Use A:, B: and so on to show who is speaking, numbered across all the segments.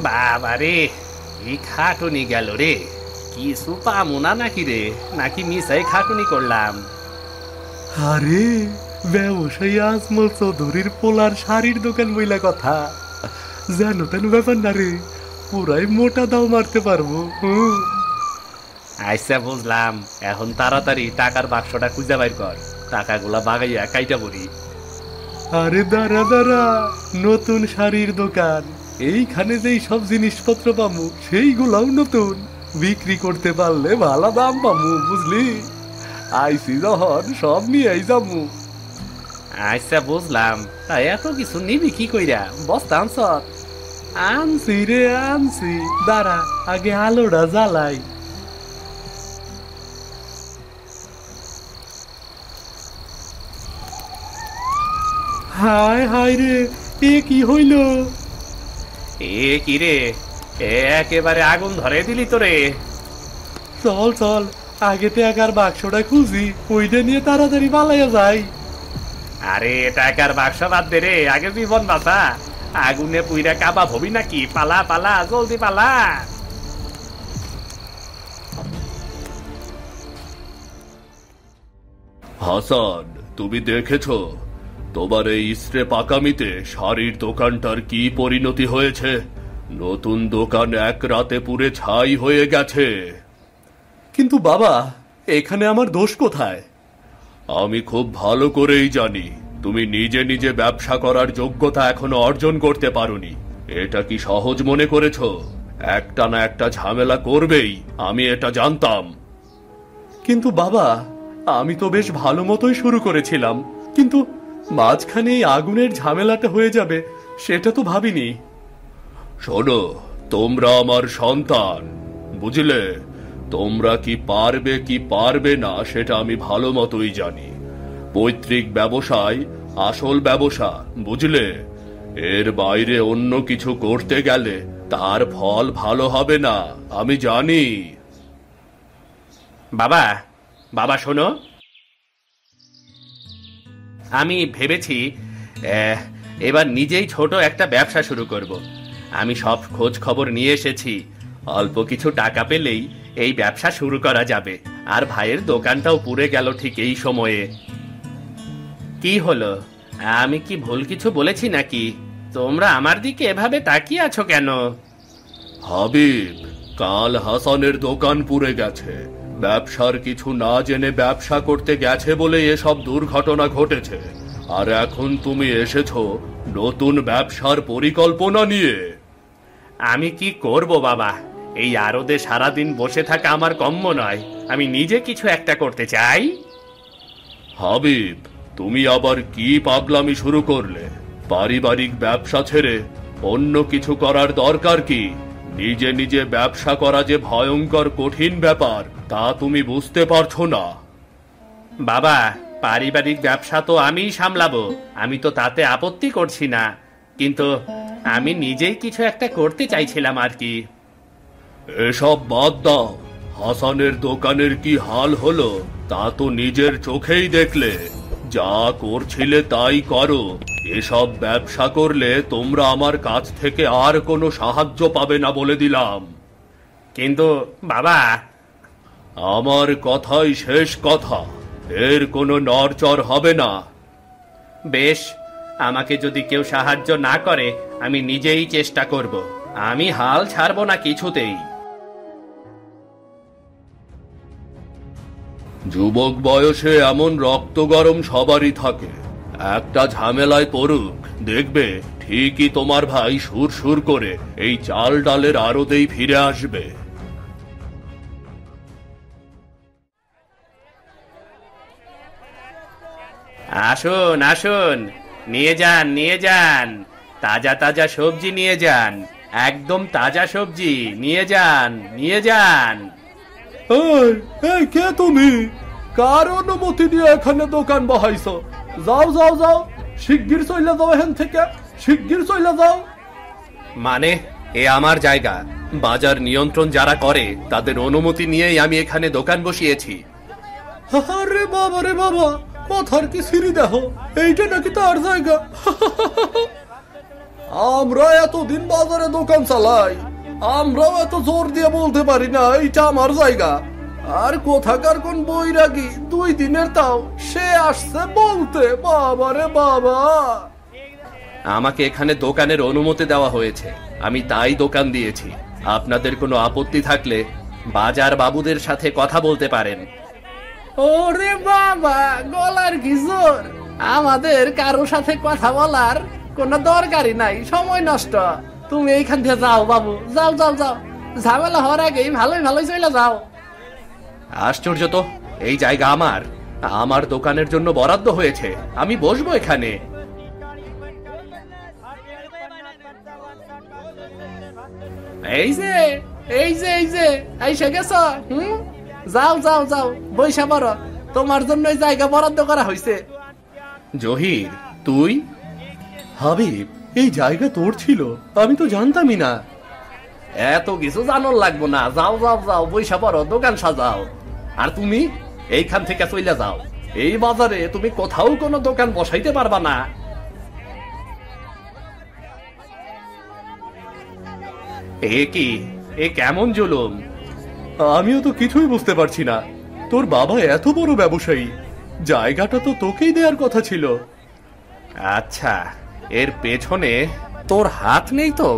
A: বাবারে, এই খাটুনি গেল রে। কিছু পামু না নাকি রে, নাকি মিসাই খাটুনি করলাম?
B: আরে, ব্যবসায়ী আজমল চৌধুরীর পোলার শাড়ির দোকান বইলা কথা। জানো তেন ব্যাপার না রে, পুরাই মোটা দাও মারতে পারবো।
A: আচ্ছা বুঝলাম, এখন তাড়াতাড়ি টাকার বাক্সটা খুঁজে বাইর কর, টাকাগুলা বাগাইয়া কাইটা পড়ি।
B: আরে দাঁড়া দাঁড়া, নতুন শাড়ির দোকান, এইখানে যেই সব জিনিসপত্র পামু সেইগুলাও নতুন। বিক্রি করতে পারলে ভালো দাম পামু, বুঝলি? আইসি যখন সব নিয়েই যামু।
A: আচ্ছা বুঝলাম, তা এত কিছু নিবি কি কইরা? বস্তা আনছ?
B: আনছি রে আনছি, দাঁড়া আগে আলোটা জ্বালাই। হায় হায় রে, এ কি হইল?
A: এ কি রে, একেবারে আগুন ধরে দিলি তো রে।
B: চল চল, আগে টাকার বাক্সটা খুঁজি, ওইটা নিয়ে তাড়াতাড়ি পালাইয়া যাই।
A: আরে টাকার বাক্স বাদ দে রে, আগে জীবন বাঁচা। আগুনে পুইরা কাবাব হবি নাকি? পালা পালা, জলদি পালা।
C: হাসান, তুমি দেখেছো তোমার এই ইস্ত্রে পাকামিতে শাড়ির দোকানটার কি পরিণতি হয়েছে? নতুন দোকান এক রাতে পুরে ছাই হয়ে গেছে।
B: কিন্তু বাবা, এখানে আমার দোষ কোথায়?
C: আমি খুব ভালো করেই জানি তুমি নিজে নিজে ব্যবসা করার যোগ্যতা এখনো অর্জন করতে পারোনি। এটা কি সহজ মনে করেছো? একটা না একটা ঝামেলা করবেই, আমি এটা জানতাম।
B: কিন্তু বাবা, আমি তো বেশ ভালো মতোই শুরু করেছিলাম, কিন্তু মাঝখানে এই আগুনের ঝামেলাটা হয়ে যাবে সেটা তো ভাবিনি।
C: শোনো, তোমরা আমার সন্তান, বুঝলে? তোমরা কি পারবে না সেটা আমি ভালো মতোই জানি। পৈতৃক ব্যবসায় আসল ব্যবসা, বুঝলে? এর বাইরে অন্য কিছু করতে গেলে তার ফল ভালো হবে না, আমি জানি।
A: বাবা, বাবা শোনো, আমি ভেবেছি এবার নিজেই ছোট একটা ব্যবসা শুরু করব। আমি সব খোঁজ খবর নিয়ে এসেছি, অল্প কিছু টাকা পেলেই এই ব্যবসা শুরু করা যাবে। আর ভাইয়ের দোকানটাও পুড়ে গেল ঠিক এই সময়ে। কি হলো, আমি কি ভুল কিছু বলেছি নাকি? তোমরা আমার দিকে এভাবে তাকিয়ে আছো কেন?
C: হাবিব, কাল হাসানের দোকান পুড়ে গেছে। ব্যবসার কিছু না জেনে ব্যবসা করতে গেছে বলে এসব দুর্ঘটনা ঘটেছে। আর এখন তুমি এসেছো নতুন ব্যবসার পরিকল্পনা নিয়ে।
A: আমি কি করব বাবা, এই আরদে সারাদিন বসে থাকা আমার কম্য নয়। আমি নিজে কিছু একটা করতে চাই।
C: হাবিব, তুমি আবার কি পাগলামি শুরু করলে? পারিবারিক ব্যবসা ছেড়ে অন্য কিছু করার দরকার কি? নিজে নিজে ব্যবসা করা যে ভয়ঙ্কর কঠিন ব্যাপার তা তুমি বুঝতে পারছো না।
A: বাবা, পারিবারিক ব্যবসা তো আমিই সামলাবো, আমি তো তাতে আপত্তি করছি না, কিন্তু আমি নিজেই কিছু একটা করতে চাইছিলাম আর কি।
C: এসব বাদ দাও। হাসানের দোকানের কি হাল হলো তা তো নিজের চোখেই দেখলে। যা করছিলে তাই করো। এসব ব্যবসা করলে তোমরা আমার কাছ থেকে আর কোনো সাহায্য পাবে না বলে দিলাম।
A: কিন্তু বাবা,
C: আমার কথাই শেষ কথা, এর কোনো নড়চড় হবে না।
A: বেশ, আমাকে যদি কেউ সাহায্য না করে আমি নিজেই চেষ্টা করব। আমি হাল ছাড়বো না কিছুতেই।
C: যুবক বয়সে এমন রক্ত গরম সবারই থাকে। একটা ঝামেলায় পড়ুক, দেখবে ঠিকই তোমার ভাই সুর সুর করে এই চাল ডালের আড়তেই ফিরে আসবে।
A: আসুন আসুন, নিয়ে যান নিয়ে যান, তাজা তাজা সবজি নিয়ে যান, একদম তাজা সবজি নিয়ে যান নিয়ে যান।
B: এই, এই কে তুমি? কার অনুমতি দিয়ে এখানে দোকান বহাইছো? যাও যাও যাও, শিগগির চইলা যাও এখান থেকে, শিগগির চইলা যাও।
A: মানে এ আমার জায়গা, বাজার নিয়ন্ত্রণ যারা করে তাদের অনুমতি নিয়েই আমি এখানে দোকান বসিয়েছি।
B: আরে বাবা রে বাবা, কথার কি সিঁড়ি দেখো, এইটা নাকি তার জায়গা? আমরা এতদিন বাজারে দোকান চালাই, আমরাও এত জোর দিয়ে বলতে পারি না এইটা আমার জায়গা। আর কোথাকার কোন বৈরাগী 2 দিনের তাও সে আসছে বলতে, বাবা রে বাবা।
A: আমাকে এখানে দোকানের অনুমতি দেওয়া হয়েছে, আমি তাই দোকান দিয়েছি। আপনাদের কোনো আপত্তি থাকলে বাজার বাবুদের সাথে কথা বলতে পারেন।
B: ওরে বাবা, গলার কি জোর! আমাদের কারোর সাথে কথা বলার কোনো দরকারই নাই, সময় নষ্ট। তুমি এইখান থেকে যাও বাবু, যাও যাও যাও, ঝামেলা হওয়ার আগেই ভালোই ভালোই চলে যাও।
A: আশ্চর্য তো, এই জায়গা আমার, আমার দোকানের জন্য বরাদ্দ হয়েছে, আমি বসবো এখানে।
B: এই যে এই যে এই যে আইসা গেছ। যাও যাও যাও, বৈশা পড়ো, তোমার জন্য এই জায়গা বরাদ্দ করা হয়েছে।
A: জহির, তুই?
B: হাবিব, এই জায়গা তোর ছিল? আমি তো জানতামই না।
A: এত কিছু জানার লাগবো না, যাও যাও যাও, বৈশা পড়ো, দোকান সাজাও। আর তুমি এইখান থেকে চলে যাও, এই বাজারে তুমি কোথাও কোনো দোকান বসাইতে পারবা না। এ কি, এ কেমন জুলুম!
B: আমিও তো কিছুই বুঝতে পারছি না। তোর বাবা এত বড় ব্যবসায়ী, জায়গাটা তো তোকেই দেওয়ার কথা ছিল।
A: আচ্ছা, এর পেছনে তোর হাত নেই তো?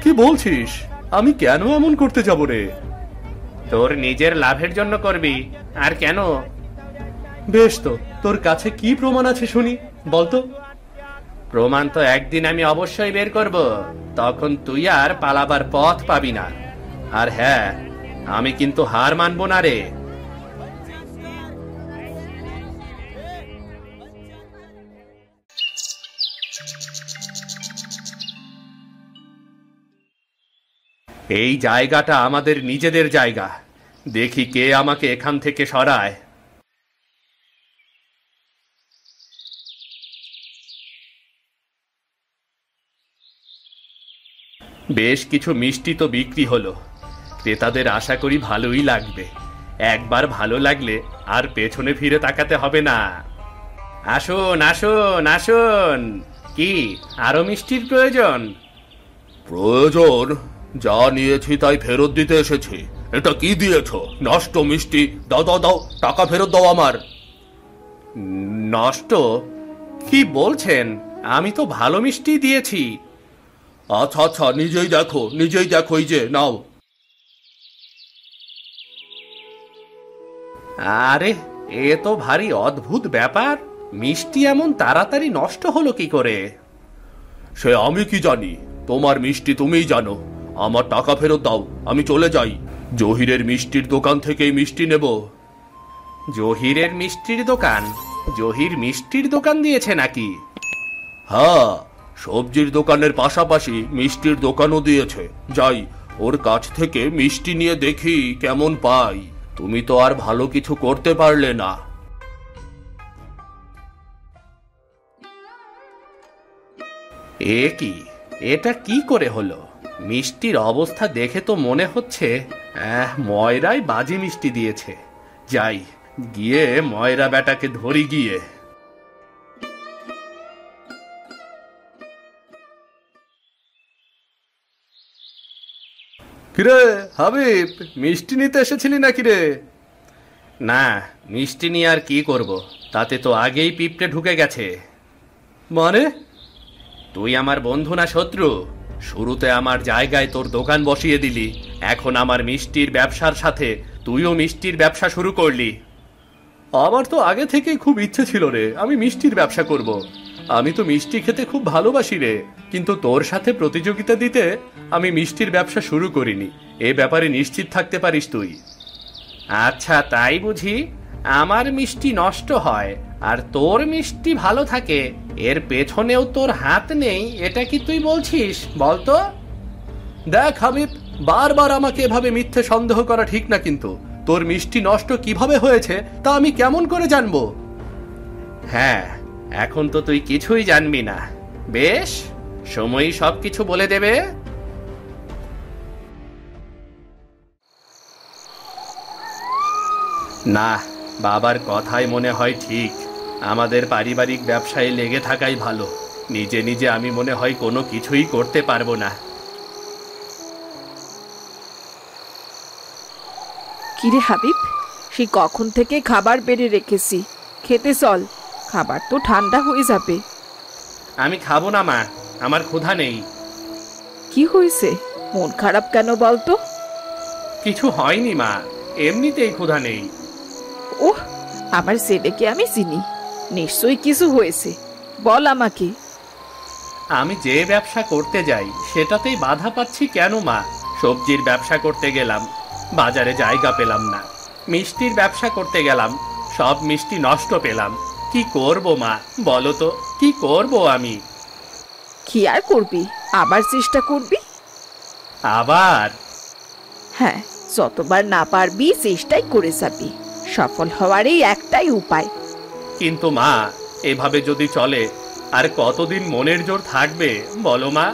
B: কি বলছিস? আমি কেন এমন করতে যাব রে?
A: তোর নিজের লাভের জন্য করবি, আর কেন?
B: বেশ, তো তোর কাছে কি প্রমাণ আছে শুনি, বলতো।
A: প্রমাণ তো একদিন আমি অবশ্যই বের করব, তখন তুই আর পালাবার পথ পাবি না। আর হ্যাঁ, আমি কিন্তু হার মানবো না রে। এই জায়গাটা আমাদের নিজেদের জায়গা, দেখি কে আমাকে এখান থেকে সরায়। বেশ কিছু মিষ্টি তো বিক্রি হলো, ক্রেতাদের আশা করি ভালোই লাগবে। একবার ভালো লাগলে আর পেছনে ফিরে তাকাতে হবে না। আসুন আসুন আসুন, কি আরো মিষ্টির প্রয়োজন?
C: প্রয়োজন? যা নিয়েছি তাই ফেরত দিতে এসেছি। এটা কি দিয়েছ? নষ্ট মিষ্টি। দাও দাও দাও, টাকা ফেরত দাও আমার।
A: নষ্ট? কি বলছেন? আমি তো ভালো মিষ্টি দিয়েছি।
C: আচ্ছা আচ্ছা, নিজেই দেখো, নিজেই দেখো, এই যে নাও।
A: আরে, এ তো ভারী অদ্ভুত ব্যাপার, মিষ্টি এমন তাড়াতাড়ি নষ্ট হলো কি করে?
C: সে আমি কি জানি, তোমার মিষ্টি তুমিই জানো। আমার টাকা ফেরত দাও, আমি চলে যাই। জহিরের মিষ্টির দোকান থেকেই মিষ্টি নেব।
A: জহিরের মিষ্টির দোকান? জহির মিষ্টির দোকান দিয়েছে নাকি?
C: হ্যাঁ, সবজির দোকানের পাশাপাশি মিষ্টির দোকানও দিয়েছে। যাই, ওর কাছ থেকে মিষ্টি নিয়ে দেখি কেমন পাই। তুমি তো আর ভালো কিছু করতে পারলে না।
A: এ কি, এটা কি করে হলো? মিষ্টির অবস্থা দেখে তো মনে হচ্ছে ময়রাই বাজি মিষ্টি দিয়েছে। যাই, গিয়ে ময়রা বেটাকে ধরি গিয়ে।
B: কিরে হাবিব, মিষ্টি নিতে এসেছিলি নাকি রে?
A: না, মিষ্টি নিয়ে আর কি করব, তাতে তো আগেই পিঁপড়ে ঢুকে গেছে।
B: মানে?
A: তুই আমার বন্ধু না শত্রু? শুরুতে আমার জায়গায় তোর দোকান বসিয়ে দিলি, এখন আমার মিষ্টির ব্যবসার সাথে তুইও মিষ্টির ব্যবসা শুরু করলি।
B: আমার তো আগে থেকেই খুব ইচ্ছে ছিল রে, আমি মিষ্টির ব্যবসা করব। আমি তো মিষ্টি খেতে খুব ভালোবাসি রে, কিন্তু তোর সাথে প্রতিযোগিতা দিতে আমি মিষ্টির ব্যবসা শুরু করিনি, এ ব্যাপারে নিশ্চিত থাকতে পারিস তুই।
A: আচ্ছা, তাই বুঝি? আমার মিষ্টি নষ্ট হয় আর তোর মিষ্টি ভালো থাকে, এর পেছনেও তোর হাত নেই, এটা কি তুই বলছিস? বলতো।
B: দেখ হাবিব, বারবার আমাকে এভাবে মিথ্যে সন্দেহ করা ঠিক না, কিন্তু তোর মিষ্টি নষ্ট কিভাবে হয়েছে তা আমি কেমন করে জানবো?
A: হ্যাঁ, এখন তো তুই কিছুই জানবি না। বেশ, সময়ই সবকিছু বলে দেবে। না, বাবার কথাই মনে হয় ঠিক, আমাদের পারিবারিক ব্যবসায় লেগে থাকাই ভালো। নিজে নিজে আমি মনে হয় কোনো কিছুই করতে পারবো না।
D: কিরে হাবিব, সেই কখন থেকে খাবার বেড়ে রেখেছি, খেতে চল, খাবার তো ঠান্ডা হয়ে যাবে।
A: আমি খাবো না মা, আমার ক্ষুধা নেই।
D: কি হয়েছে, মন খারাপ কেন বলতো?
A: কিছু হয়নি মা, এমনিতেই ক্ষুধা নেই।
D: ওহ, আমার ছেলেকে আমি চিনি, নিশ্চয়ই কিছু হয়েছে, বল আমাকে।
A: আমি যে ব্যবসা করতে যাই সেটাতেই বাধা পাচ্ছি কেন মা? সবজির ব্যবসা করতে গেলাম, বাজারে জায়গা পেলাম না। মিষ্টির ব্যবসা করতে গেলাম, সব মিষ্টি নষ্ট পেলাম। কি করব মা, বলো তো, কি করব আমি?
D: কি আর করবি, আবার চেষ্টা করবি।
A: আবার?
D: হ্যাঁ, যতবার না পারবি চেষ্টাই করে যাবি, সফল হওয়ারই একটাই উপায়।
A: কিন্তু মা, এভাবে যদি চলে আর কতদিন মনের জোর থাকবে বলো মা?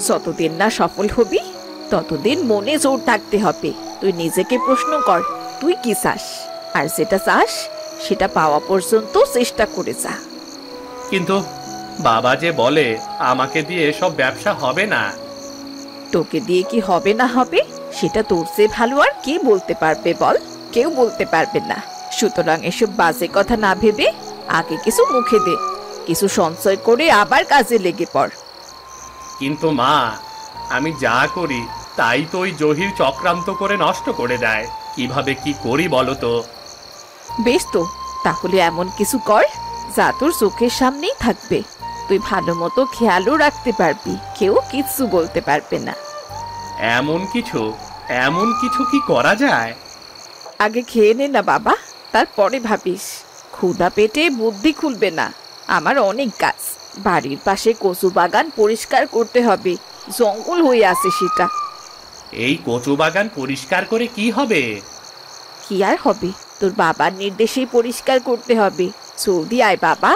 D: যতদিন না সফল হবি ততদিন মনে জোর থাকতে হবে। তুই নিজেকে প্রশ্ন কর, তুই কি চাস, আর যেটা চাস সেটা পাওয়া পর্যন্ত চেষ্টা করে যা।
A: কিন্তু বাবা যে বলে আমাকে দিয়ে এসব ব্যবসা হবে না।
D: তোকে দিয়ে কি হবে না হবে সেটা তোর চেয়ে ভালো আর কে বলতে পারবে বল? কেউ বলতে পারবে না। সুতরাং এসব বাজে কথা না ভেবে আগে কিছু মুখে দে, কিছু সঞ্চয় করে আবার কাজে লেগে পড়।
A: কিন্তু মা, আমি যা করি তাই তো ওই জহির চক্রান্ত করে নষ্ট করে দেয়। কিভাবে কি করি বলো তো?
D: বেশ তো, তাহলে এমন কিছু কর যা তোর চোখের সামনেই থাকবে, তুই ভালো মতো খেয়ালও রাখতে পারবি, কেউ কিচ্ছু বলতে পারবে না।
A: এমন কিছু কি করা যায়?
D: আগে খেয়ে নে না বাবা, তারপরে ভাবিস। ক্ষুধা পেটে বুদ্ধি খুলবে না। আমার অনেক কাজ, বাড়ির পাশে কচু বাগান পরিষ্কার করতে হবে, জঙ্গল হয়ে আছে সেটা।
A: এই কচু বাগান পরিষ্কার করে কি হবে?
D: কি আর হবে, তোর বাবার নির্দেশেই পরিষ্কার করতে হবে। জলদি আয় বাবা।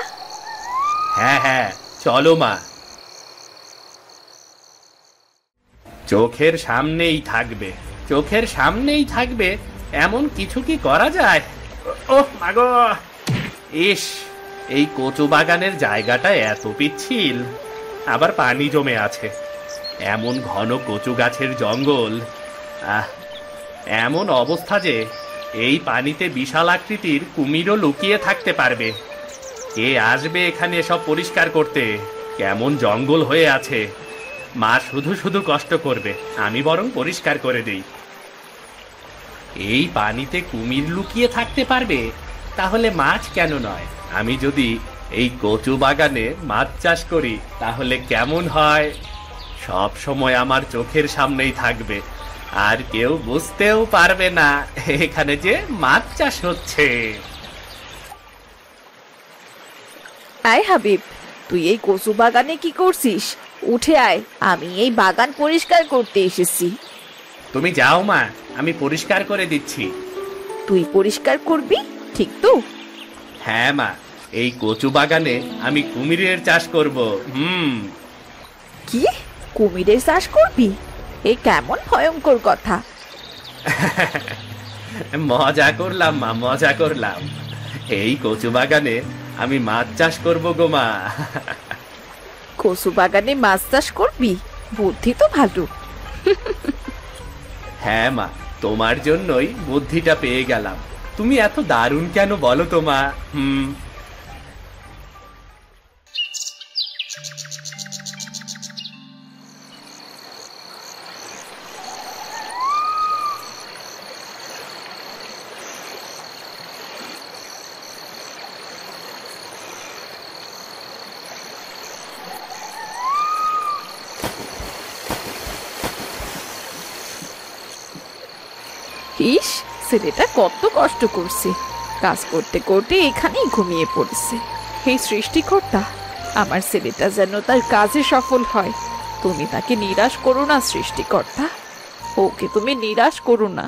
A: হ্যাঁ হ্যাঁ, চলো মা। চোখের সামনেই থাকবে, চোখের সামনেই থাকবে, এমন কিছু কি করা যায়? ওহ মাগো, ইস, এই কচু বাগানের জায়গাটা এত পিচ্ছিল, আবার পানি জমে আছে। এমন ঘন কচু গাছের জঙ্গল, এমন অবস্থা যে এই পানিতে বিশাল আকৃতির কুমিরও লুকিয়ে থাকতে পারবে। কে আসবে এখানে সব পরিষ্কার করতে? কেমন জঙ্গল হয়ে আছে, মা শুধু শুধু কষ্ট করবে, আমি বরং পরিষ্কার করে দেই। এই পানিতে কুমির লুকিয়ে থাকতে পারবে, তাহলে মাছ কেন নয়? আমি যদি এই কচু বাগানে মাছ চাষ করি তাহলে কেমন হয়? সব সময় আমার চোখের সামনেই থাকবে, আর কেউ বুঝতেও পারবে না এখানে যে মাছ চাষ হচ্ছে।
D: আয় হাবিব, তুই এই কচু বাগানে কি করছিস? উঠে আয়, আমি এই বাগান পরিষ্কার করতে এসেছি।
A: তুমি যাও মা, আমি পরিষ্কার করে দিচ্ছি।
D: তুই পরিষ্কার করবি, ঠিক তো?
A: হ্যাঁ মা, এই কচু বাগানে আমি কুমিরের চাষ করব।
D: কি, কুমিরের চাষ করবি? এ কেমন ভয়ঙ্কর কথা!
A: মজা করলাম মা, মজা করলাম। এই কচু বাগানে আমি মাছ চাষ করব গো মা।
D: কচু বাগানে মাছ চাষ করবি? বুদ্ধি তো ভালো।
A: হ্যাঁ মা, তোমার জন্যই বুদ্ধিটা পেয়ে গেলাম। তুমি এত দারুণ কেন বলো তো মা?
D: ইস, ছেলেটা কত কষ্ট করছে, কাজ করতে করতে এখানেই ঘুমিয়ে পড়েছে। হে সৃষ্টিকর্তা, আমার ছেলেটা যেন তার কাজে সফল হয়। তুমি তাকে নিরাশ করো না সৃষ্টিকর্তা, ওকে তুমি নিরাশ করো না।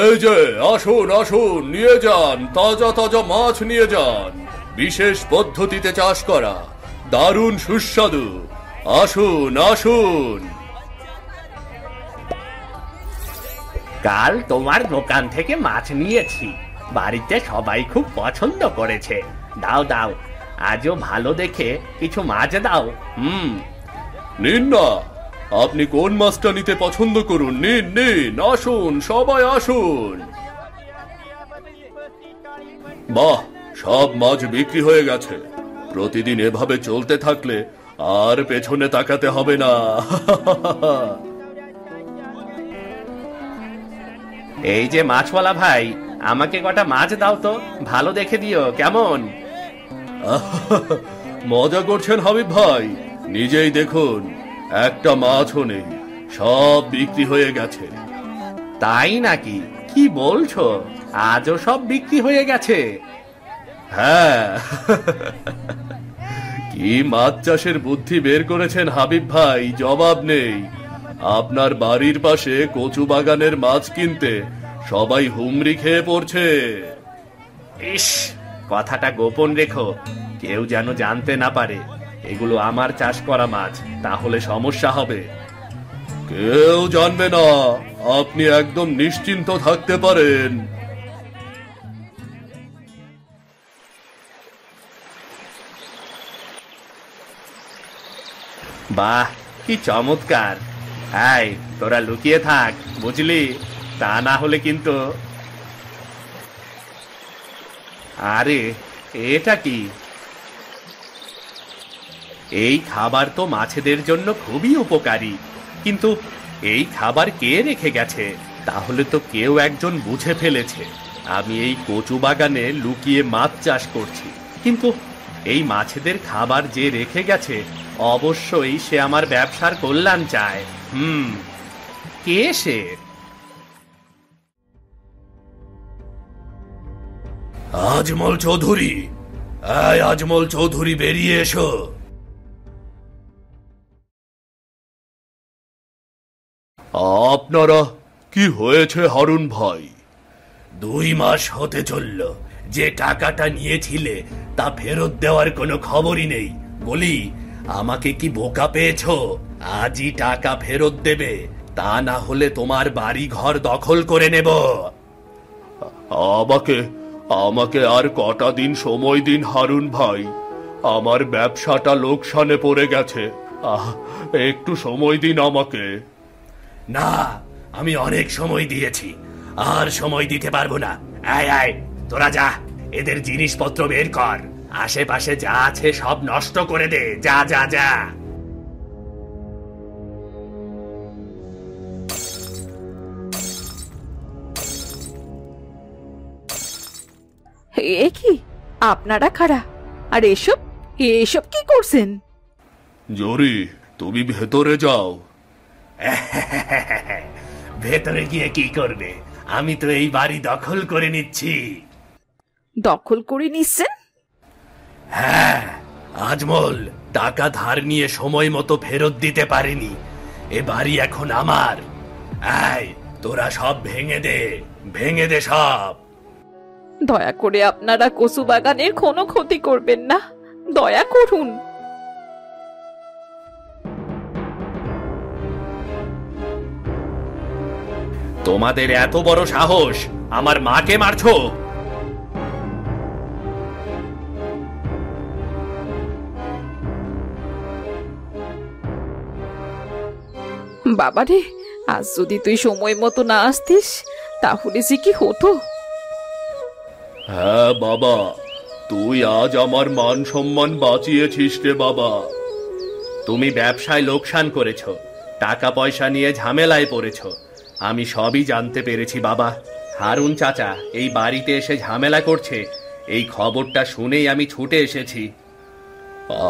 C: এই যে আসুন আসুন, নিয়ে যান, তাজা তাজা মাছ নিয়ে যান। বিশেষ পদ্ধতিতে চাষ করা, দারুণ সুস্বাদু। আসুন আসুন।
A: কাল তোমার দোকান থেকে মাছ নিয়েছি, বাড়িতে সবাই খুব পছন্দ করেছে। দাও দাও, আজও ভালো দেখে কিছু মাছ দাও।
C: নিন না, আপনি কোন মাছটা নিতে পছন্দ করুন, নিন নিন, আসুন সবাই আসুন। বাহ, সব মাছ বিক্রি হয়ে গেছে। প্রতিদিন এভাবে চলতে থাকলে আর পেছনে তাকাতে হবে না।
A: এই যে মাছওয়ালা ভাই, আমাকে কটা মাছ দাও তো, ভালো দেখে দিও কেমন।
C: মজা করছেন হাবিব ভাই? নিজেই দেখুন, একটা মাছও নেই, সব বিক্রি হয়ে গেছে।
A: তাই নাকি? কি বলছো? আজও সব বিক্রি হয়ে গেছে?
C: হ্যাঁ। কি মাছ চাষের বুদ্ধি বের করেছেন হাবিব ভাই, জবাব নেই। আপনার বাড়ির পাশে কচু বাগানের মাছ কিনতে সবাই হুমড়ি খেয়ে পড়ছে।
A: ইস, কথাটা গোপন রেখো, কেউ যেন জানতে না পারে এগুলো আমার চাষ করা মাছ, তাহলে সমস্যা হবে।
C: কেউ জানবে না, আপনি একদম নিশ্চিন্ত থাকতে পারেন।
A: বাহ, কি চমৎকার! হাই, তোরা লুকিয়ে থাক, বুঝলি? তা না হলে কিন্তু। আরে, এটা কি? এই খাবার তো মাছেদের জন্য খুবই উপকারী, কিন্তু এই খাবার কে রেখে গেছে? তাহলে তো কেউ একজন বুঝে ফেলেছে আমি এই কচু বাগানে লুকিয়ে মাছ চাষ করছি। কিন্তু এই মাছেদের খাবার যে রেখে গেছে, অবশ্যই সে আমার ব্যবসার কল্যাণ চায়। কে সে?
C: আজমল চৌধুরী, এই আজমল চৌধুরী, বেরিয়ে এসো। আপনারা কি হয়েছে হারুন ভাই?
A: 2 মাস হতে চলল, যে টাকাটা নিয়েছিলে তা ফেরত দেওয়ার কোনো খবরই নেই। বলি, আমাকে কি বোকা পেয়েছো? আজই টাকা ফেরত দেবে, তা না হলে তোমার বাড়ি ঘর দখল করে নেব।
C: আমাকে আমাকে আর কটা দিন সময় দিন হারুন ভাই, আমার ব্যবসাটা লোকসানে পড়ে গেছে। একটু সময় দিন আমাকে।
A: না, আমি অনেক সময় দিয়েছি, আর সময় দিতে পারবো না। আয় আয়, তোরা যা, এদের জিনিসপত্র বের কর, আশেপাশে যা আছে সব নষ্ট করে দে, যা যা যা।
D: এ কি, আপনারা খাড়া? আর এসব এসব কি করছেন?
C: জরি, তুমি ভেতরে যাও।
A: ভেতরে গিয়ে কি করবে? আমি তো এই বাড়ি দখল করে নিচ্ছি।
D: দখল করে নিচ্ছেন?
A: হ্যাঁ, আজমল টাকা ধার নিয়ে সময় মতো ফেরত দিতে পারেনি, এ বাড়ি এখন আমার। আয়, তোরা সব ভেঙে দে, ভেঙে দে সব।
D: দয়া করে আপনারা কচু বাগানের কোনো ক্ষতি করবেন না, দয়া করুন।
A: তোমাদের এত বড় সাহস, আমার মাকে মারছো?
D: বাবারে, আজ যদি তুই সময় মতো না আসতিস, তাহলে যে কি হতো।
C: হ্যাঁ বাবা, তুই আজ আমার মান সম্মান বাঁচিয়েছিস রে বাবা।
A: তুমি ব্যবসায় লোকসান করেছো, টাকা পয়সা নিয়ে ঝামেলায় পড়েছো, আমি সবই জানতে পেরেছি বাবা। হারুন চাচা এই বাড়িতে এসে ঝামেলা করছে, এই খবরটা শুনেই আমি ছুটে এসেছি।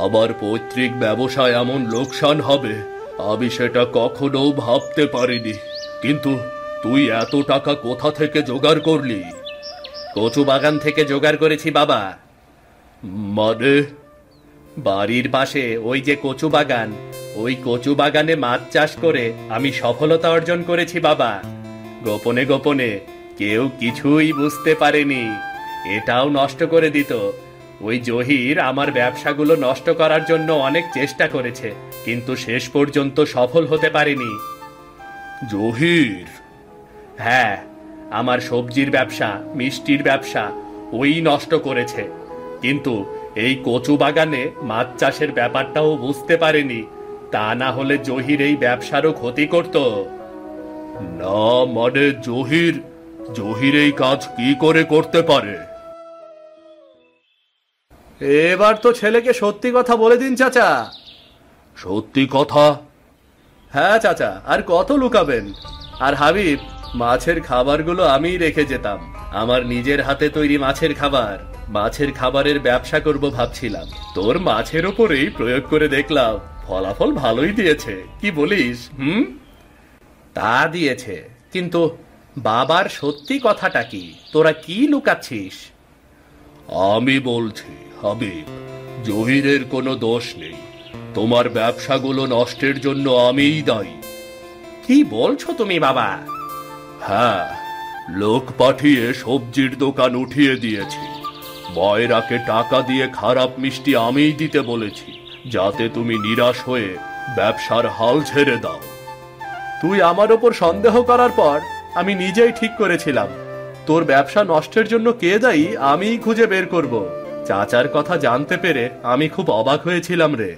C: আমার পৈতৃক ব্যবসায় এমন লোকসান হবে আমি সেটা কখনো ভাবতে পারিনি। কিন্তু তুই এত টাকা কোথা থেকে জোগাড় করলি?
A: কচু বাগান থেকে জোগাড় করেছি বাবা।
C: মানে?
A: বাড়ির পাশে ওই যে কচু বাগান, ওই কচু বাগানে মাছ চাষ করে আমি সফলতা অর্জন করেছি বাবা। গোপনে গোপনে, কেউ কিছুই বুঝতে পারেনি। এটাও নষ্ট করে দিত। ওই জহির আমার ব্যবসাগুলো নষ্ট করার জন্য অনেক চেষ্টা করেছে, কিন্তু শেষ পর্যন্ত সফল হতে পারেনি।
C: জহির?
A: হ্যাঁ, আমার সবজির ব্যবসা, মিষ্টির ব্যবসা ওই নষ্ট করেছে। কিন্তু এই কচু বাগানে মাছ চাষের ব্যাপারটাও বুঝতে পারেনি, তা না হলে জহির এই ব্যবসারও ক্ষতি করত।
C: না মানে জহির জহির এই কাজ কি করে করতে পারে?
B: এবার তো ছেলেকে সত্যি কথা বলে দিন চাচা।
C: সত্যি কথা?
B: হ্যাঁ চাচা, আর কত লুকাবেন? আর হাবিব, মাছের খাবারগুলো আমিই রেখে যেতাম, আমার নিজের হাতে তৈরি মাছের খাবার। মাছের খাবারের ব্যবসা করব ভাবছিলাম, তোর মাছের ওপরেই প্রয়োগ করে দেখলাম, ফলাফল ভালোই দিয়েছে। কি বলিস?
A: তা দিয়েছে, কিন্তু বাবার সত্যি কথাটা কি? তোরা কি লুকাচ্ছিস?
C: আমি বলছি হাবিব, জহিরের কোনো দোষ নেই। তোমার ব্যবসাগুলো নষ্টের জন্য আমিই দায়ী।
A: কি বলছো তুমি বাবা?
C: হ্যাঁ, লোক পাঠিয়ে সবজির দোকান উঠিয়ে দিয়েছি। ময়রাকে টাকা দিয়ে খারাপ মিষ্টি আমিই দিতে বলেছি, যাতে তুমি নিরাশ হয়ে ব্যবসার হাল ছেড়ে দাও।
B: তুই আমার ওপর সন্দেহ করার পর আমি নিজেই ঠিক করেছিলাম, তোর ব্যবসা নষ্টের জন্য কে দায়ী আমিই খুঁজে বের করব। চাচার কথা জানতে পেরে আমি খুব অবাক হয়েছিলাম রে।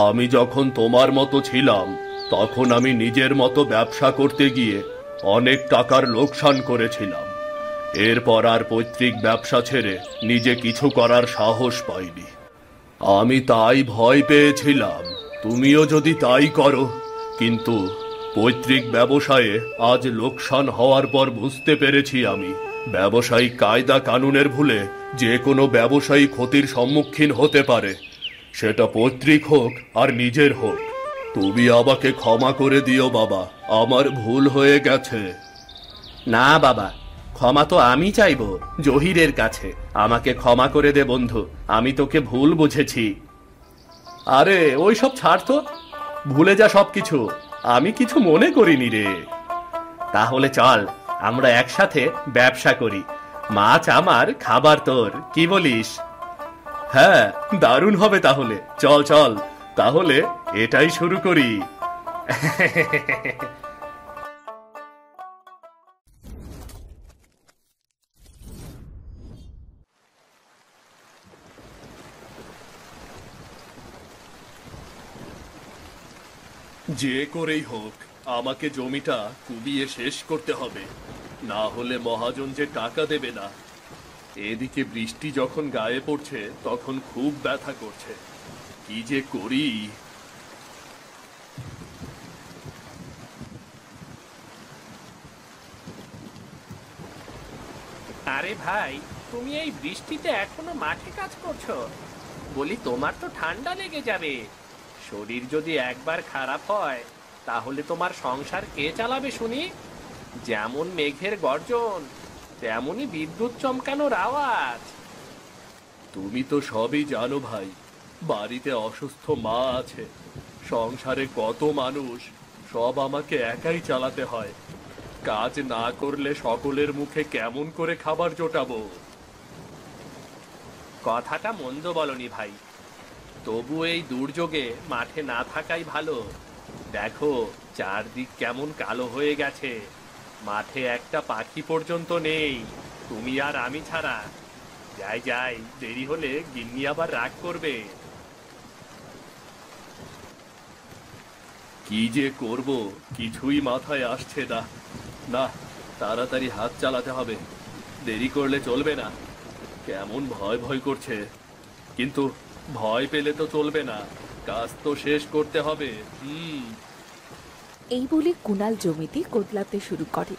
C: আমি যখন তোমার মতো ছিলাম, তখন আমি নিজের মতো ব্যবসা করতে গিয়ে অনেক টাকার লোকসান করেছিলাম। এরপর আর পৈতৃক ব্যবসা ছেড়ে নিজে কিছু করার সাহস পাইনি। আমি তাই ভয় পেয়েছিলাম তুমিও যদি তাই করো, কিন্তু পৈতৃক ব্যবসায়ে আজ লোকসান হওয়ার পর বুঝতে পেরেছি আমি ব্যবসায়িক কায়দা কানুনের ভুলে যে কোনো ব্যবসায়ী ক্ষতির সম্মুখীন হতে পারে, সেটা পৈতৃক হোক আর নিজের হোক। তুমি আমাকে ক্ষমা করে দিও বাবা, আমার ভুল হয়ে গেছে।
A: না বাবা, ক্ষমা তো আমি চাইবো জহিরের কাছে। আমাকে ক্ষমা করে দে বন্ধু, আমি তোকে ভুল বুঝেছি।
B: আরে ওই সব ছাড় তো, ভুলে যা সবকিছু, আমি কিছু মনে করিনি রে।
A: তাহলে চল আমরা একসাথে ব্যবসা করি, মাছ আমার, খাবার তোর, কি বলিস?
B: হ্যাঁ, দারুণ হবে তাহলে। চল চল, তাহলে এটাই শুরু করি।
C: যে করেই হোক আমাকে জমিটা কুবিয়ে শেষ করতে হবে, না হলে মহাজন যে টাকা দেবে না। এদিকে বৃষ্টি যখন গায়ে পড়ছে তখন খুব ব্যথা করছে, কি যে করি।
A: আরে ভাই, তুমি এই বৃষ্টিতে এখনো মাঠে কাজ করছো? বলি তোমার তো ঠান্ডা লেগে যাবে। শরীর যদি একবার খারাপ হয় তাহলে তোমার সংসার কে চালাবে শুনি? যেমন মেঘের গর্জন, তেমনি বিদ্যুৎ চমকানোর আওয়াজ।
C: তুমি তো সবই জানো ভাই, বাড়িতে অসুস্থ মা আছে, সংসারে কত মানুষ, সব আমাকে একাই চালাতে হয়। কাজ না করলে সকলের মুখে কেমন করে খাবার জোটাবো?
A: কথাটা মন্দ বলনি ভাই, তবু এই দুর্যোগে মাঠে না থাকাই ভালো। দেখো চারদিক কেমন কালো হয়ে গেছে, মাঠে একটা পাখি পর্যন্ত নেই, তুমি আর আমি ছাড়া। যাই যাই, দেরি হলে গিন্নি আবার রাগ করবে।
C: কি যে করব কিছুই মাথায় আসছে না। না, তাড়াতাড়ি হাত চালাতে হবে, দেরি করলে চলবে না। কেমন ভয় ভয় করছে, কিন্তু ভয় পেলে তো চলবে না, কাজ তো শেষ করতে হবে।
D: এই বলে কুনাল জমিতে কোদলাতে শুরু করে।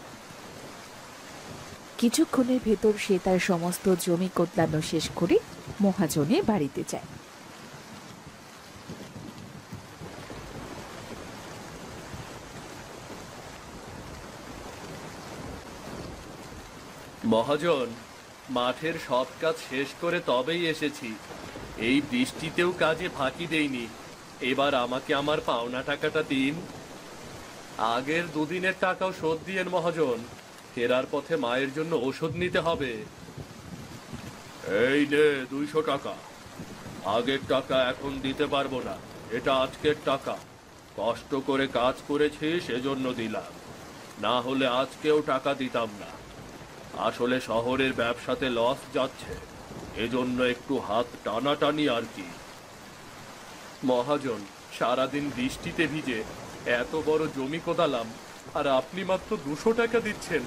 D: কিছুক্ষণের ভেতর সে তার সমস্ত জমি কোদলানো শেষ করে মহাজনের বাড়িতে যায়।
C: মহাজন, মাঠের সব কাজ শেষ করে তবেই এসেছি। এই বৃষ্টিতেও কাজে ফাঁকি দেইনি। এবার আমাকে আমার পাওনা টাকাটা দিন। আগের দুদিনের টাকাও শোধ দিয়েন মহাজন, ফেরার পথে মায়ের জন্য ওষুধ নিতে হবে। এই নে 200 টাকা। আগের টাকা এখন দিতে পারবো না, এটা আজকের টাকা। কষ্ট করে কাজ করেছি সেজন্য দিলাম, না হলে আজকেও টাকা দিতাম না। আসলে শহরের ব্যবসাতে লস যাচ্ছে, এজন্য একটু হাত টানাটানি আর কি।
B: মহাজন, সারাদিন বৃষ্টিতে ভিজে এত বড় জমি কোদালাম, আর আপনি মাত্র 200 টাকা দিচ্ছেন।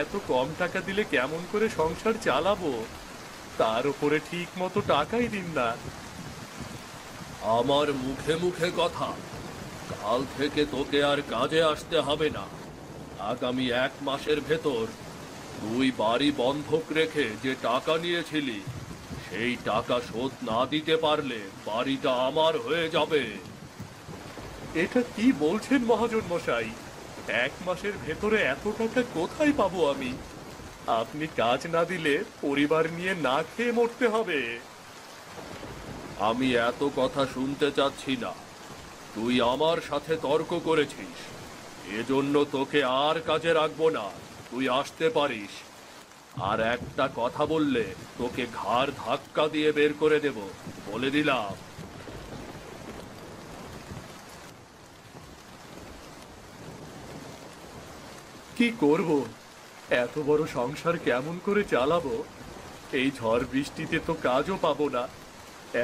B: এত কম টাকা দিলে কেমন করে সংসার চালাবো? তার উপরে ঠিক মতো টাকাই দিন না।
C: আমার মুখে মুখে কথা, কাল থেকে তোকে আর কাজে আসতে হবে না। আগামী 1 মাসের ভেতর তুই বাড়ি বন্ধক রেখে যে টাকা নিয়েছিলি, সেই টাকা শোধ না দিতে পারলে বাড়িটা আমার হয়ে যাবে।
B: এটা কি বলছেন মহাজন মশাই? 1 মাসের ভেতরে এত টাকা কোথায় পাবো আমি? আপনি কাজ না দিলে পরিবার নিয়ে না খেয়ে মরতে হবে।
C: আমি এত কথা শুনতে চাচ্ছি না। তুই আমার সাথে তর্ক করেছিস, এজন্য তোকে আর কাজে রাখবো না। তুই আসতে পারিস। আর একটা কথা বললে তোকে ঘাড় ধাক্কা দিয়ে বের করে দেব, বলে দিলাম।
B: কি করব? এত বড় সংসার কেমন করে চালাবো? এই ঝড় বৃষ্টিতে তো কাজও পাবো না।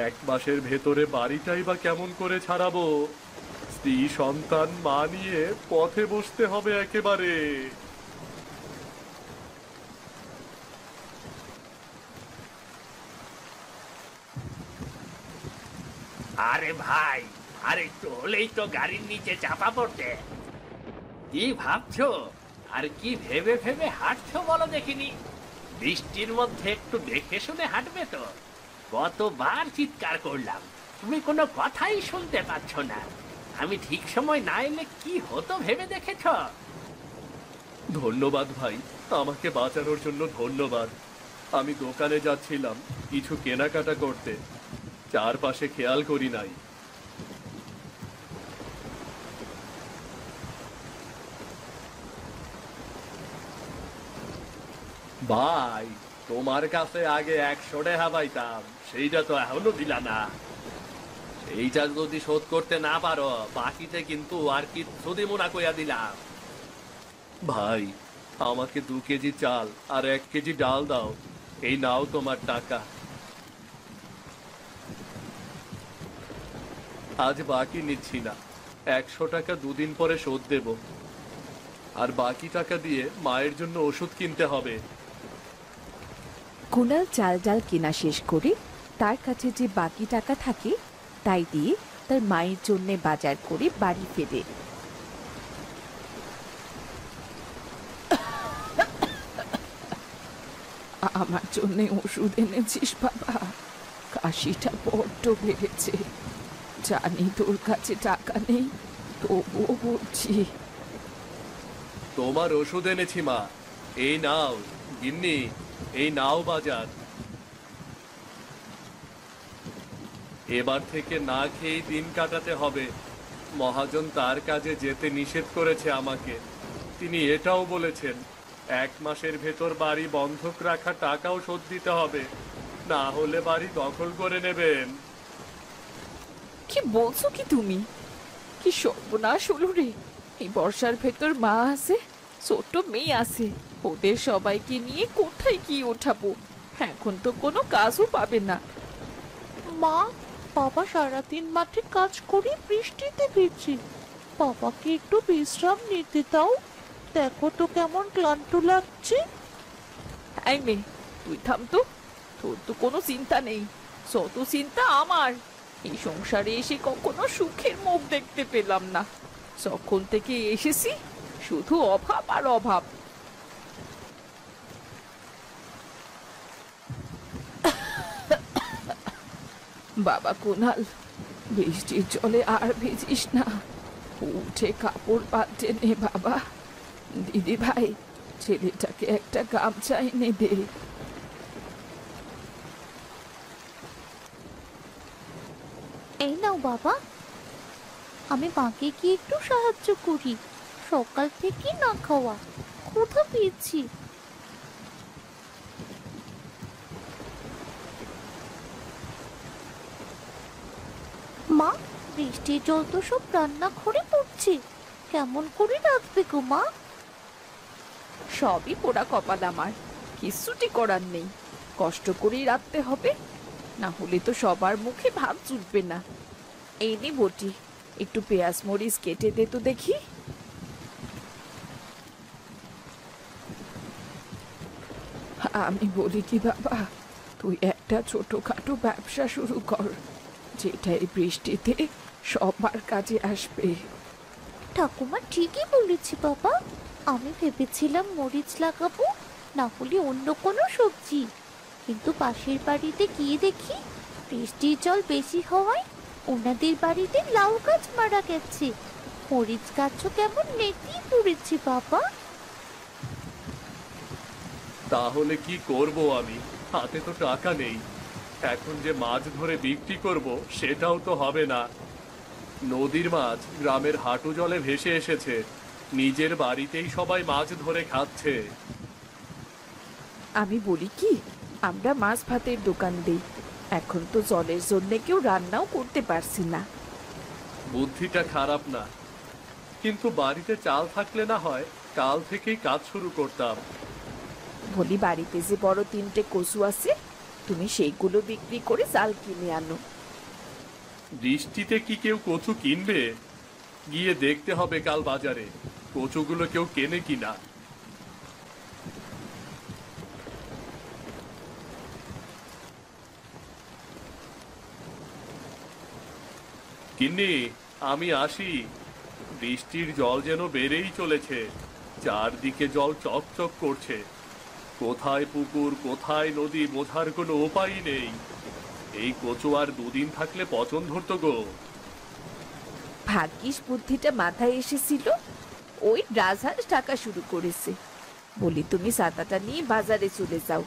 B: 1 মাসের ভেতরে বাড়িটাই বা কেমন করে ছাড়াবো? স্ত্রী সন্তান মা নিয়ে পথে বসতে হবে একেবারে।
A: আরে ভাই, আর একটু হলেই তো গাড়ির নিচে চাপা পড়তে। কি ভাবছো আর কি ভেবে ভেবে হাঁটছো বলো দেখিনি? বৃষ্টির মধ্যে একটু দেখে শুনে হাঁটবে তো। কতবার চিৎকার করলাম, তুমি কোনো কথাই শুনতে পাচ্ছ না। আমি ঠিক সময় না এলে কি হতো ভেবে দেখেছ?
B: ধন্যবাদ ভাই, আমাকে বাঁচানোর জন্য ধন্যবাদ। আমি দোকানে যাচ্ছিলাম কিছু কেনাকাটা করতে, চারপাশে খেয়াল করি নাই।
A: ভাই, তোমার কাছে আগে 100 টাকা পাইতাম, সেইটা তো এখনো দিলা না। এইটা যদি শোধ করতে না পারো, বাকিতে কিন্তু আর কিচ্ছু দিব না কইয়া দিলাম।
B: ভাই, আমাকে 2 কেজি চাল আর 1 কেজি ডাল দাও। এই নাও তোমার টাকা। আজ বাকি নিচ্ছি না, 100 টাকা 2 দিন পরে শোধ দেব। আর বাকি টাকা দিয়ে মায়ের জন্য ওষুধ কিনতে হবে।
D: কুণাল চাল ডাল কেনা শেষ করে তার কাছে যে বাকি টাকা থাকে তাই দিয়ে তার মায়ের জন্য বাজার করে বাড়ি ফেরে। আমার জন্য ওষুধ এনেছিস বাবা? কাশিটা বড্ড বেড়েছে। জানি তোর কাছে টাকা নেই, তবুও বলছি।
B: তোমার ওষুধ এনেছি মা, এই নাও। গিন্নি, এই নাও বাজার। এবার থেকে না খেয়েই দিন কাটাতে হবে। মহাজন তার কাজে যেতে নিষেধ করেছে আমাকে। তিনি এটাও বলেছেন 1 মাসের ভেতর বাড়ি বন্ধক রাখা টাকাও শোধ দিতে হবে, না হলে বাড়ি দখল করে নেবেন।
D: কি বলছো কি তুমি? কি সর্বনাশ হলো রে! এই বর্ষার ভেতর মা আছে, ছোট্ট মেয়ে আছে, ওদের সবাইকে নিয়ে কোথায় কি ওঠাবো? এখন তো কোনো কাজও পাবে না।
E: মা, বাবা সারাদিন মাঠে কাজ করে বৃষ্টিতে ভিজছে। বাবাকে একটু বিশ্রাম নিতে দাও। দেখো তো কেমন ক্লান্ত লাগছে।
D: এই মেয়ে, তুই থাম তো। তোর তো কোনো চিন্তা নেই, যত চিন্তা আমার। এই সংসারে এসে কখনো সুখের মুখ দেখতে পেলাম না। যখন থেকে এসেছি শুধু অভাব আর অভাব। বাবা কুণাল, বৃষ্টির জলে আর ভিজিস না, উঠে কাপড় পাল্টে নে বাবা। দিদি ভাই, ছেলেটাকে একটা গামছা এনে দে।
E: এই নাও বাবা, আমি মাকে কি একটু সাহায্য করি। সকাল থেকে না খাওয়া, ক্ষুধা পেয়েছি। মা, বৃষ্টির জল তো সব রান্নাঘরে পড়ছে। কেমন করে রাখবে গো মা?
D: সবই পোড়া কপাল আমার, কিচ্ছুটি করার নেই। কষ্ট করেই রাখতে হবে, না হলে তো সবার মুখে ভাত জুটবে না। এই নে বটি, একটু পেঁয়াজ মরিচ কেটে দে তো দেখি। আমি বলি কি বাবা, তুই একটা ছোটখাটো ব্যবসা শুরু কর, যেটা এই বৃষ্টিতে সবার কাজে আসবে।
E: ঠাকুমা ঠিকই বলেছি বাবা, আমি ভেবেছিলাম মরিচ লাগাবো, না হলে অন্য কোনো সবজি। কিন্তু পাশের বাড়িতে গিয়ে দেখি বৃষ্টির জল বেশি হওয়ায় ওনাদের বাড়িতে লাউ গাছ মারা গেছে, মরিচ গাছও কেমন নেতিয়ে পড়েছে বাবা।
C: তাহলে কি করব আমি? হাতে তো টাকা নেই। এখন যে মাছ ধরে বিক্রি করব সেটাও তো হবে না। নদীর মাছ গ্রামের হাঁটু জলে ভেসে এসেছে, নিজের বাড়িতেই সবাই মাছ ধরে খাচ্ছে।
D: আমি বলি কি, আমরা মাছ ভাতের দোকান দিই, এখন তো জলের জন্য কেউ রান্নাও করতে পারছি না।
C: বুদ্ধিটা খারাপ না, কিন্তু বাড়িতে চাল থাকলে না হয় কাল থেকেই কাজ শুরু করতাম।
D: বলি বাড়িতে যে বড় 3টে কচু আছে, তুমি সেইগুলো বিক্রি করে চাল কিনে আনো।
C: বৃষ্টিতে কি কেউ কচু কিনবে? গিয়ে দেখতে হবে কাল বাজারে কচুগুলো কেউ কেনে কিনা। গিন্নি, আমি আসি। বৃষ্টির জল যেন বেড়েই চলেছে, চারদিকে জল চকচক করছে। কোথায় পুকুর কোথায় নদী বোঝার কোনো উপায় নেই। এই কচু আর 2 দিন থাকলে পচন ধরতো গো।
D: ভাগ্যিস বুদ্ধিটা মাথায় এসেছিল, ওই রাজহাঁস টাকা শুরু করেছে। বলি তুমি ছাতাটা নিয়ে বাজারে চলে যাও,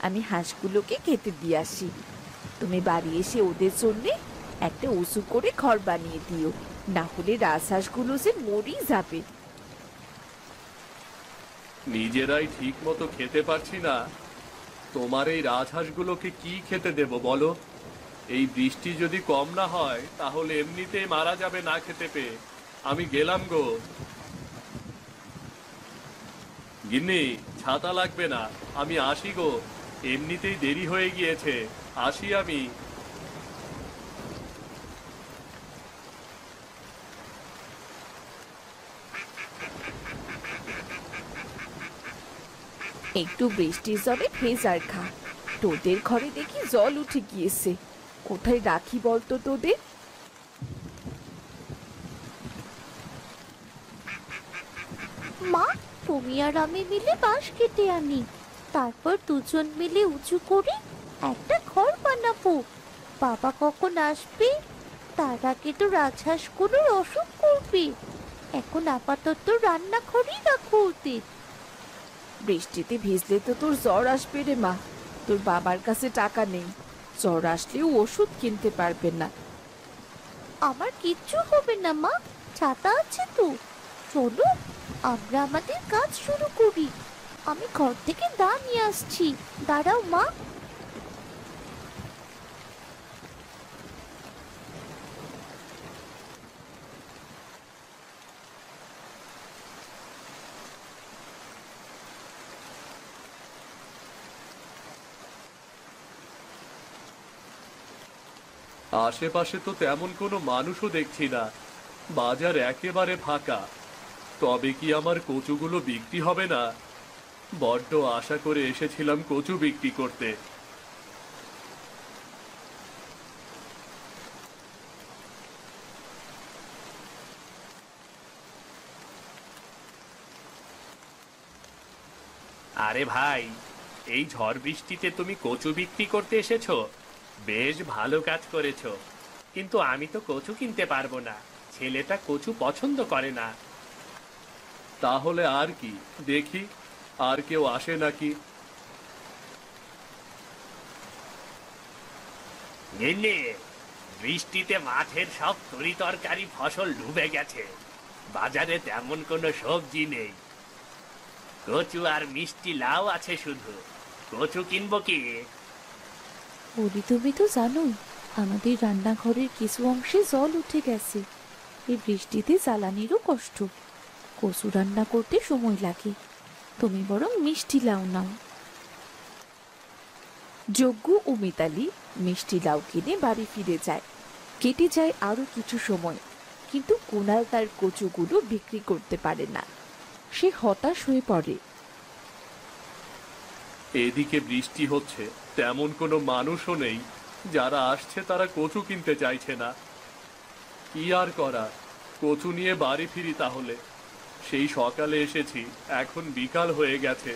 D: আমি হাঁসগুলোকে খেতে দিয়ে আসি। তুমি বাড়ি এসে ওদের জন্য একটা উঁচু করে ঘর বানিয়ে দিও, না হলে রাজহাঁসগুলো যে মরেই যাবে।
C: নিজেরাই ঠিক মতো খেতে পারছি না, তোমার এই রাজহাঁসগুলোকে কি খেতে দেব বলো? এই বৃষ্টি যদি কম না হয় তাহলে এমনিতেই মারা যাবে না খেতে পেয়ে। আমি গেলাম গো। গিন্নি, ছাতা লাগবে না, আমি আসি গো। এমনিতেই দেরি হয়ে গিয়েছে, আসি আমি।
D: একটু বৃষ্টির জলে ভেজার খা, তোদের ঘরে দেখি জল উঠে গিয়েছে। কোথায় রাখি বলতো তোদের?
E: মা, তুমি আর আমি মিলে বাঁশ কেটে আনি, তারপর দুজন মিলে উঁচু করে একটা ঘর বানাবো। বাবা কখন আসবে? তার আগে তো রাজহাঁসগুলোর অসুখ করবে। এখন আপাতত রান্নাঘরেই রাখো ওদের।
D: বৃষ্টিতে ভিজলে তো তোর জ্বর আসবে রে মা, তোর বাবার কাছে টাকা নেই, জ্বর আসলেও ওষুধ কিনতে পারবে না।
E: আমার কিচ্ছু হবে না মা, ছাতা আছে তো। চলো আমরা আমাদের কাজ শুরু করি, আমি ঘর থেকে দা নিয়ে আসছি, দাঁড়াও মা।
C: আশেপাশে তো তেমন কোনো মানুষও দেখছি না, বাজার একেবারে ফাঁকা। তবে কি আমার কচুগুলো বিক্রি হবে না? বড্ড আশা করে এসেছিলাম কচু বিক্রি করতে।
A: আরে ভাই, এই ঝড় বৃষ্টিতে তুমি কচু বিক্রি করতে এসেছো? বেশ ভালো কাজ করেছো, কিন্তু আমি তো কচু কিনতে পারবো না, ছেলেটা কচু পছন্দ করে না।
C: তাহলে আর কি, দেখি আর কেউ আসে নাকি।
A: গিন্নি, বৃষ্টিতে মাঠের সব তরি তরকারি ফসল ডুবে গেছে, বাজারে তেমন কোনো সবজি নেই। কচু আর মিষ্টি লাউ আছে শুধু, কচু কিনবো কি?
E: বলি তুমি তো জানোই আমাদের রান্নাঘরের কিছু অংশে জল উঠে গেছে। এই বৃষ্টিতে জ্বালানিরও কষ্ট, কচু রান্না করতে সময় লাগে। তুমি বরং মিষ্টি লাউ নাও।
D: যজ্ঞ ও মিতালি মিষ্টি লাউ কিনে বাড়ি ফিরে যায়। কেটে যায় আরো কিছু সময়, কিন্তু কুনাল তার কচুগুলো বিক্রি করতে পারে না। সে হতাশ হয়ে পড়ে।
C: এদিকে বৃষ্টি হচ্ছে, তেমন কোনো মানুষও নেই। যারা আসছে তারা কচু কিনতে চাইছে না। কি আর করা, কচু নিয়ে বাড়ি ফিরি তাহলে। সেই সকালে এসেছি, এখন বিকাল হয়ে গেছে।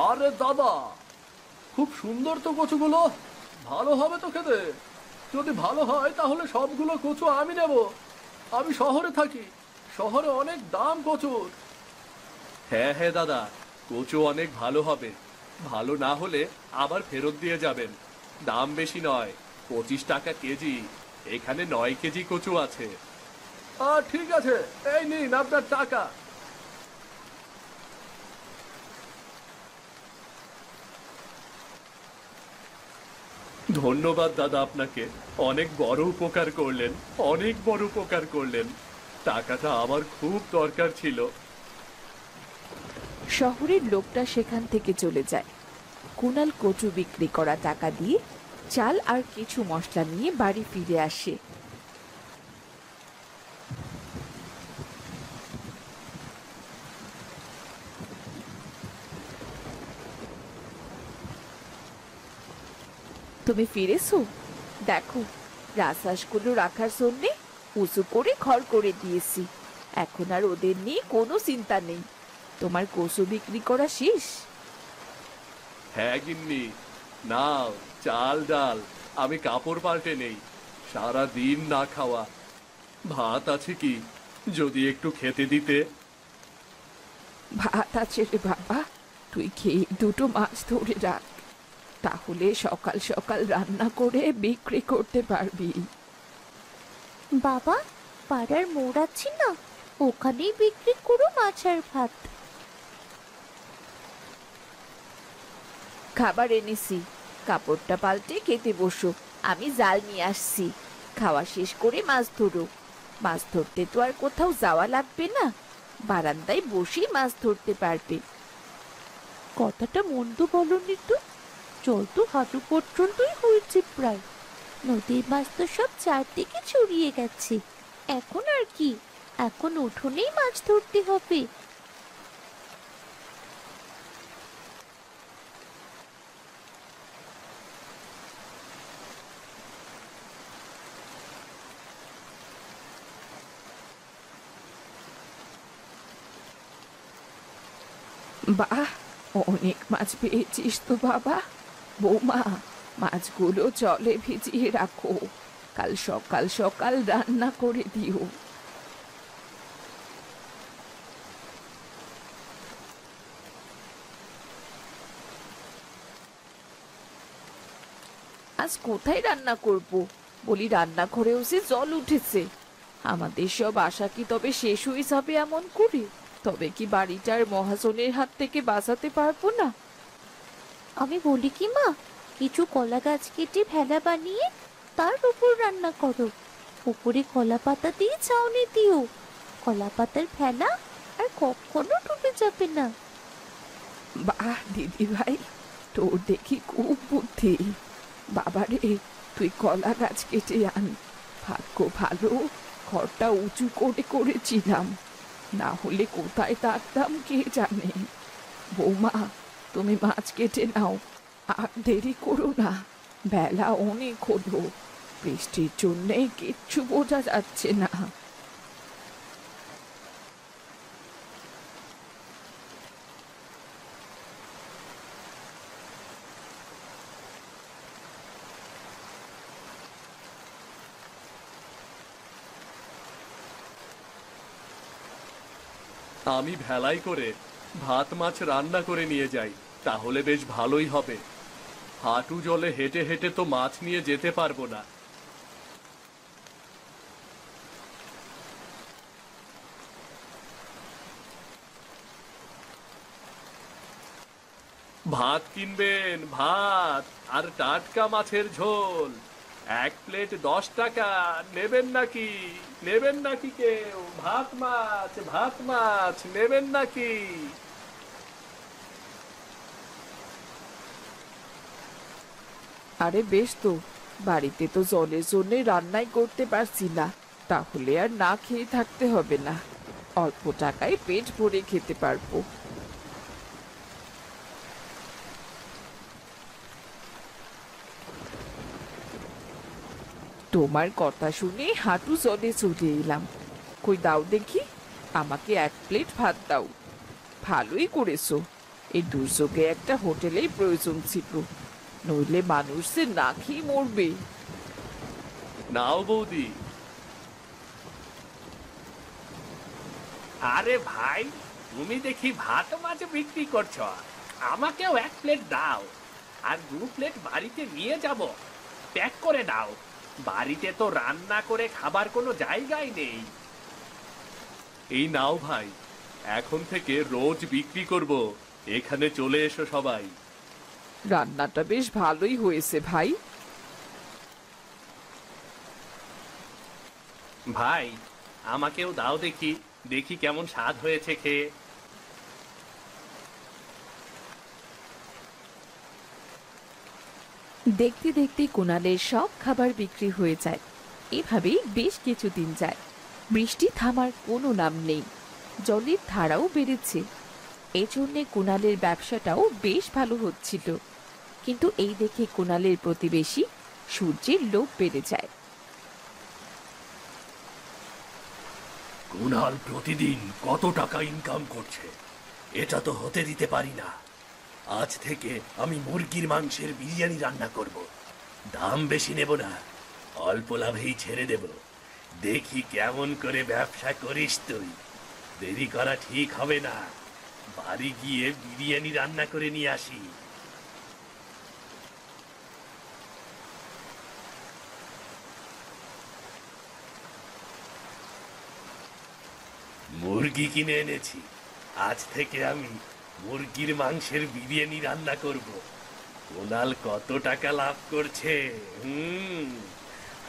C: আরে দাদা, খুব সুন্দর তো কচুগুলো। ভালো হবে তো খেতে। যদি ভালো হয় তাহলে সবগুলো কচু আমি নেব। আমি শহরে থাকি, শহরে অনেক দাম কচুর। হ্যাঁ হ্যাঁ দাদা, কচু অনেক ভালো হবে। ভালো না হলে আবার ফেরত দিয়ে যাবেন। দাম বেশি নয়, 25 টাকা কেজি। এখানে 9 কেজি কচু আছে। ঠিক আছে, এই নিন আপনার টাকা। ধন্যবাদ দাদা আপনাকে। অনেক বড় উপকার করলেন, অনেক বড় উপকার করলেন। টাকাটা আমার খুব দরকার ছিল।
D: শহরের লোকটা সেখান থেকে চলে যায়। কুনাল কচু বিক্রি করা টাকা দিয়ে চাল আর কিছু মশলা নিয়ে বাড়ি ফিরে আসে। তুমি ফিরেছো? দেখো, রাজহাঁসগুলো রাখার জন্যে উঁচু করে ঘর করে দিয়েছি। এখন আর ওদের নিয়ে কোনো চিন্তা নেই। তোমার কচু বিক্রি করা শেষ?
C: হ্যাঁ গিন্নি, নাও চাল ডাল। আমি কাপড় পাল্টে নেই, সারা দিন না খাওয়া। ভাত আছে কি, যদি একটু খেতে দিতে।
D: ভাত আছে রে বাবা, তুই খেয়ে দুটো মাছ ধরে রাখ, তাহলে সকাল সকাল রান্না করে বিক্রি করতে পারবি।
E: বাবা, পাড়ার মোড় আছে না, ওখানেই বিক্রি করো মাছ আর ভাত।
D: খাবার এনেছি, কাপড়টা পাল্টে খেতে বসো। আমি জাল নিয়ে আসছি, খাওয়া শেষ করে মাছ ধরো। মাছ ধরতে তো আর কোথাও যাওয়া লাগবে না, বারান্দায় বসেই মাছ ধরতে পারবে।
E: কথাটা মন্দ বলনি তো, জল তো হাঁটু পর্যন্তই হয়েছে প্রায়। নদীর মাছ তো সব চারদিকে ছড়িয়ে গেছে। এখন আর কি, এখন উঠোনেই মাছ ধরতে হবে।
D: বাহ, অনেক মাছ পেয়েছিস তো বাবা। বৌমা, মাছগুলো জলে ভিজিয়ে রাখো, কাল সকাল সকাল রান্না করে দিও। আজ কোথায় রান্না করব? বলি, রান্নাঘরেও সে জল উঠেছে। আমাদের সব আশা কি তবে শেষ হয়ে যাবে এমন করে? তবে কি বাড়িটার মহাজনের হাত থেকে বাঁচাতে পারবো না?
E: আমি বলি কি মা, কিছু কলা গাছ কেটে ভেলা বানিয়ে তার উপর রান্না করো। উপরে কলা পাতা দিয়ে ছাউনি দিও। কলা পাতার ভেলা আর কখনো ডুবে যাবে না।
D: বাহ দিদি ভাই, তোর দেখি খুব বুদ্ধি। বাবারে, তুই কলা গাছ কেটে আন। ভাগ্য ভালো, ঘরটা উঁচু করে করেছিলাম, না হলে কোথায় থাকতাম কে জানে। বৌমা, তুমি মাছ কেটে নাও, আর দেরি করো না। বেলা অনেক হলো, বৃষ্টির জন্যে কিচ্ছু বোঝা যাচ্ছে না।
C: আমি ভেলাই করে ভাত মাছ রান্না করে নিয়ে যাই, তাহলে বেশ ভালোই হবে। হাঁটু জলে হেঁটে হেঁটে তো মাছ নিয়ে যেতে পারবো না। ভাত কিনবেন, ভাত আর টাটকা মাছের ঝোল। এক প্লেট 10 টাকা, নেবেন নাকি? নেবেন নাকি কেউ? ভাত মাছ নেবেন নাকি?
D: আরে বেশ তো, বাড়িতে তো জলের জন্য রান্নাই করতে পারছি না, তাহলে আর না খেয়ে থাকতে হবে না, অল্প টাকায় পেট ভরে খেতে পারবো। তোমার কথা শুনে হাঁটু জলে চলে এলাম। কই দাও দেখি, আমাকে 1 প্লেট ভাত দাও। ভালোই করেছো, এই দুর্যোগে একটা হোটেলেই প্রয়োজন ছিল, নইলে মানুষ যে না খেয়ে মরবে।
C: নাও বৌদি।
A: আরে ভাই, তুমি দেখি ভাত মাছ বিক্রি করছো, আমাকেও 1 প্লেট দাও, আর 2 প্লেট বাড়িতে নিয়ে যাব। প্যাক করে দাও, বাড়িতে তো রান্না করে খাবার কোনো জায়গাই নেই।
C: এই নাও ভাই, এখন থেকে রোজ বিক্রি করব, এখানে চলে এসো সবাই।
D: রান্নাটা বেশ ভালোই হয়েছে ভাই।
A: ভাই, আমাকেও দাও দেখি, দেখি কেমন স্বাদ হয়েছে খেয়ে।
D: দেখতে দেখতে কুণালের সব খাবার বিক্রি হয়ে যায়। এভাবেই বেশ কিছুদিন যায়। বৃষ্টি থামার কোনো নাম নেই, জলের ধারাও বেড়েছে। এজন্যে কুণালের ব্যবসাটাও বেশ ভালো হচ্ছিল। কিন্তু এই দেখে কুণালের প্রতিবেশী সূর্যের লোভ বেড়ে যায়।
C: কুণাল প্রতিদিন কত টাকা ইনকাম করছে, এটা তো হতে দিতে পারি না। আজ থেকে আমি মুরগির মাংসের বিরিয়ানি রান্না করব, দাম বেশি নেব না, অল্প লাভেই ছেড়ে দেব। দেখি কেমন করে ব্যবসা করিস তুই। দেরি করা ঠিক হবে না, বাড়ি গিয়ে বিরিয়ানি রান্না করে নিয়ে আসি। মুরগি কিনে এনেছি, আজ থেকে আমি মুরগির মাংসের বিরিয়ানি রান্না করব। কুণাল কত টাকা লাভ করছে,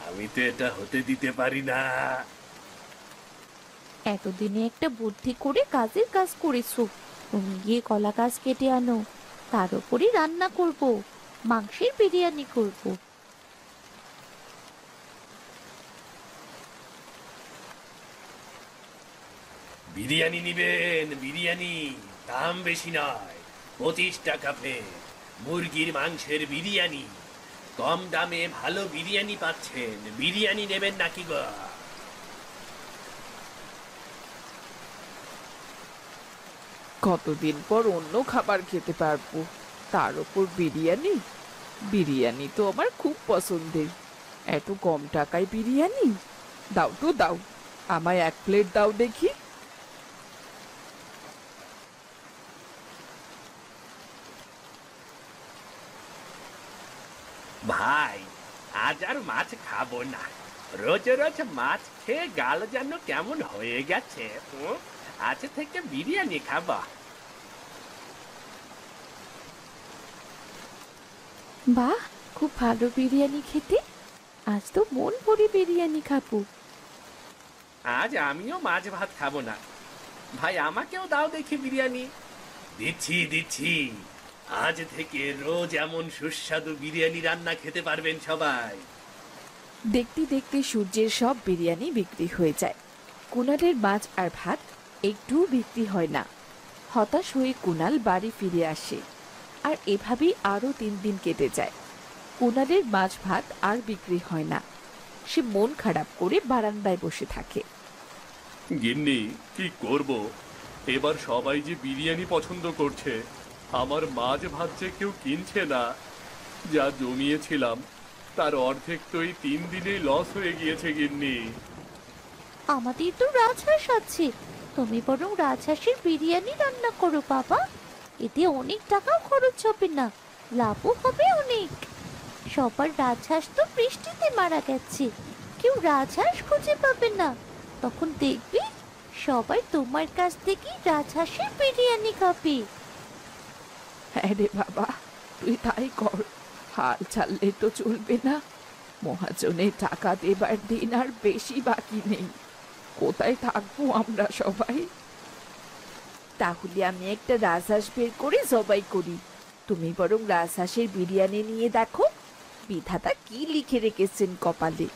C: আমি তো এটা হতে দিতে পারি না।
E: এতদিনে একটা বুদ্ধি করে কাজের কাজ করেছো। তুমি গিয়ে কলা গাছ কেটে আনো, তার উপরই রান্না করব, মাংসের বিরিয়ানি করব।
C: বিরিয়ানি নিবেন? বিরিয়ানি দাম বেশি নয়, 25 টাকা প্লেট। মুরগির মাংসের বিরিয়ানি, কম দামে ভালো বিরিয়ানি পাচ্ছেন। বিরিয়ানি নেবেন নাকি গো?
D: কতদিন পর অন্য খাবার খেতে পারবো, তার উপর বিরিয়ানি। বিরিয়ানি তো আমার খুব পছন্দের, এত কম টাকায় বিরিয়ানি? দাও তো দাও, আমায় 1 প্লেট দাও দেখি।
A: ভাই, আজ আর মাছ খাবো না, রোজ রোজ মাছ খেয়ে গাল যেন কেমন হয়ে গেছে। আজ থেকে বিরিয়ানি খাবো।
E: বাহ, খুব ভালো বিরিয়ানি খেতে, আজ তো মন ভরে বিরিয়ানি খাবো।
A: আজ আমিও মাছ ভাত খাবো না, ভাই আমাকেও দাও দেখি বিরিয়ানি।
C: দিচ্ছি দিচ্ছি, আজ থেকে রোজ এমন সুস্বাদু বিরিয়ানি রান্না খেতে পারবেন সবাই।
D: দেখতে দেখতে সূর্যের সব বিরিয়ানি বিক্রি হয়ে যায়। কুণালের মাছ আর ভাত একটু বিক্রি হয় না। হতাশ হয়ে কুণাল বাড়ি ফিরে আসে। আর এভাবেই আরো 3 দিন কেটে যায়। কুণালের মাছ ভাত আর বিক্রি হয় না। সে মন খারাপ করে বারান্দায় বসে থাকে।
C: গিন্নি, কি করব? এবার সবাই যে বিরিয়ানি পছন্দ করছে, আমার মাছ ভাত যে কেউ কিনছে না। যা জমিয়েছিলাম তার অর্ধেক তো এই 3 দিনেই লস হয়ে গিয়েছে গিন্নি।
E: আমাদের তো রাজহাঁস আছে, তুমি বরং রাজহাঁসের বিরিয়ানি রান্না করো বাবা, এতে অনেক টাকা খরচ হবে না, লাভও হবে অনেক। সবার রাজহাঁস তো বৃষ্টিতে মারা গেছে, কেউ রাজহাঁস খুঁজে পাবে না, তখন দেখবি সবাই তোমার কাছ থেকে রাজহাঁসের বিরিয়ানি খাবে।
D: হ্যাঁ রে বাবা, তুই তাই কর, হাল ছাড়লে তো চলবে না। মহাজনের টাকা দেবার দিন আর বেশি বাকি নেই। কোথায় থাকবো আমরা সবাই? তাহলে আমি একটা রাজহাঁস বের করে জবাই করি। তুমি বরং রাজহাঁসের বিরিয়ানি নিয়ে দেখো, বিধাতা কি লিখে রেখেছেন কপালে।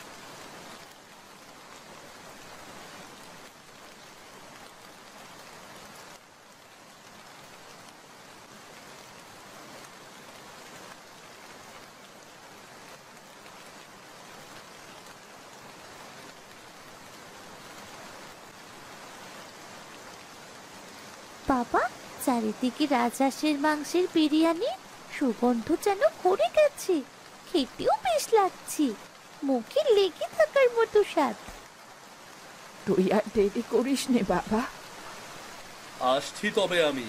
E: বাবা, চারিদিকে রাজহাঁসের মাংসের বিরিয়ানি, সুগন্ধ যেন ভরে গেছে। খেতেও বেশ লাগছে, মুখে লেগে থাকার মতো স্বাদ।
D: তুই আর দেরি করিস নে বাবা।
C: আসছি তবে আমি।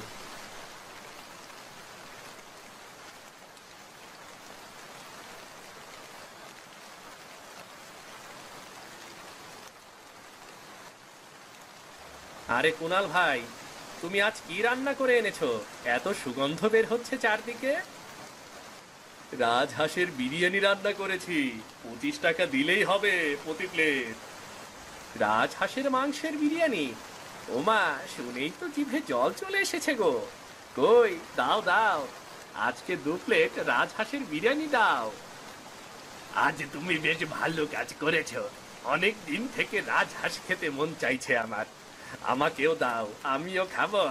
A: আরে কুনাল ভাই, তুমি আজ কি রান্না করে এনেছো? এত সুগন্ধ বের হচ্ছে চারদিকে।
C: রাজহাঁসের বিরিয়ানি রান্না করেছি, 25 টাকা দিলেই হবে প্রতি প্লেট।
A: রাজহাঁসের মাংসের বিরিয়ানি? ওমা, শুনেই তো জিভে জল চলে এসেছে গো। কই, দাও দাও, আজকে 2 প্লেট রাজহাঁসের বিরিয়ানি দাও। আজ তুমি বেশ ভালো কাজ করেছো। অনেক দিন থেকে রাজহাঁস খেতে মন চাইছে আমার। আমাকেও দাও, আমিও খাবো।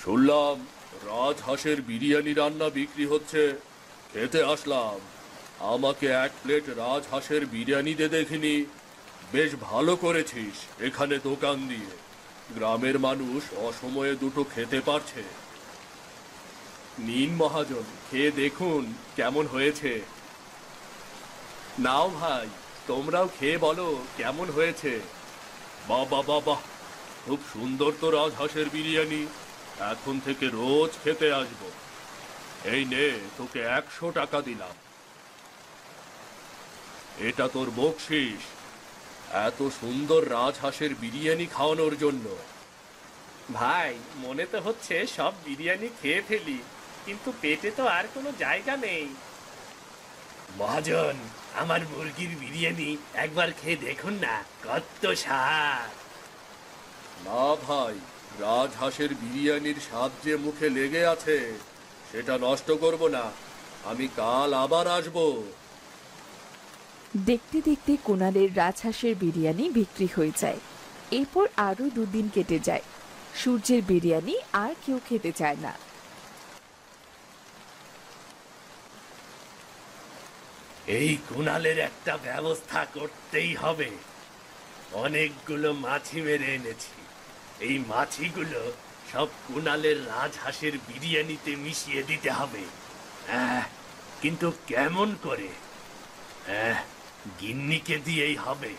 C: শুনলাম রাজহাঁসের বিরিয়ানি রান্না বিক্রি হচ্ছে, খেতে আসলাম। আমাকে 1 প্লেট রাজহাঁসের বিরিয়ানি দে দেখিনি। বেশ ভালো করেছিস এখানে দোকান দিয়ে, গ্রামের মানুষ অসময়ে দুটো খেতে পারছে।
A: নিন মহাজন, খেয়ে দেখুন কেমন হয়েছে। নাও ভাই, তোমরাও খেয়ে বলো কেমন হয়েছে।
C: বাহ বাহ বাহ বাহ, খুব সুন্দর তো রাজহাঁসের বিরিয়ানি। এখন থেকে রোজ খেতে আসবো। এই নে, তোকে 100 টাকা দিলাম। এটা তোর বকশিস, এত সুন্দর রাজহাঁসের বিরিয়ানি খাওয়ানোর জন্য।
A: ভাই, মনে তো হচ্ছে সব বিরিয়ানি খেয়ে ফেলি, কিন্তু পেটে তো আর কোনো জায়গা নেই। মহাজন, আমার মুরগির বিরিয়ানি একবার খেয়ে দেখুন না, কত স্বাদ।
C: না ভাই, রাজহাঁসের বিরিয়ানির স্বাদ যে মুখে লেগে আছে সেটা নষ্ট করব না। আমি কাল আবার আসবো।
D: দেখতে দেখতে কুনালের রাজহাঁসের বিরিয়ানি বিক্রি হয়ে যায়। এরপর আরো 2 দিন কেটে যায়। সূর্যের বিরিয়ানি আর কেউ খেতে চায় না।
A: এই কুনালের একটা ব্যবস্থা করতেই হবে। অনেকগুলো মাছি মেরে এনেছি, এই মাছিগুলো সব কুনালের রাজহাঁসের বিরিয়ানিতে মিশিয়ে দিতে হবে। কিন্তু কেমন করে? গিন্নিকে দিয়েই হবে।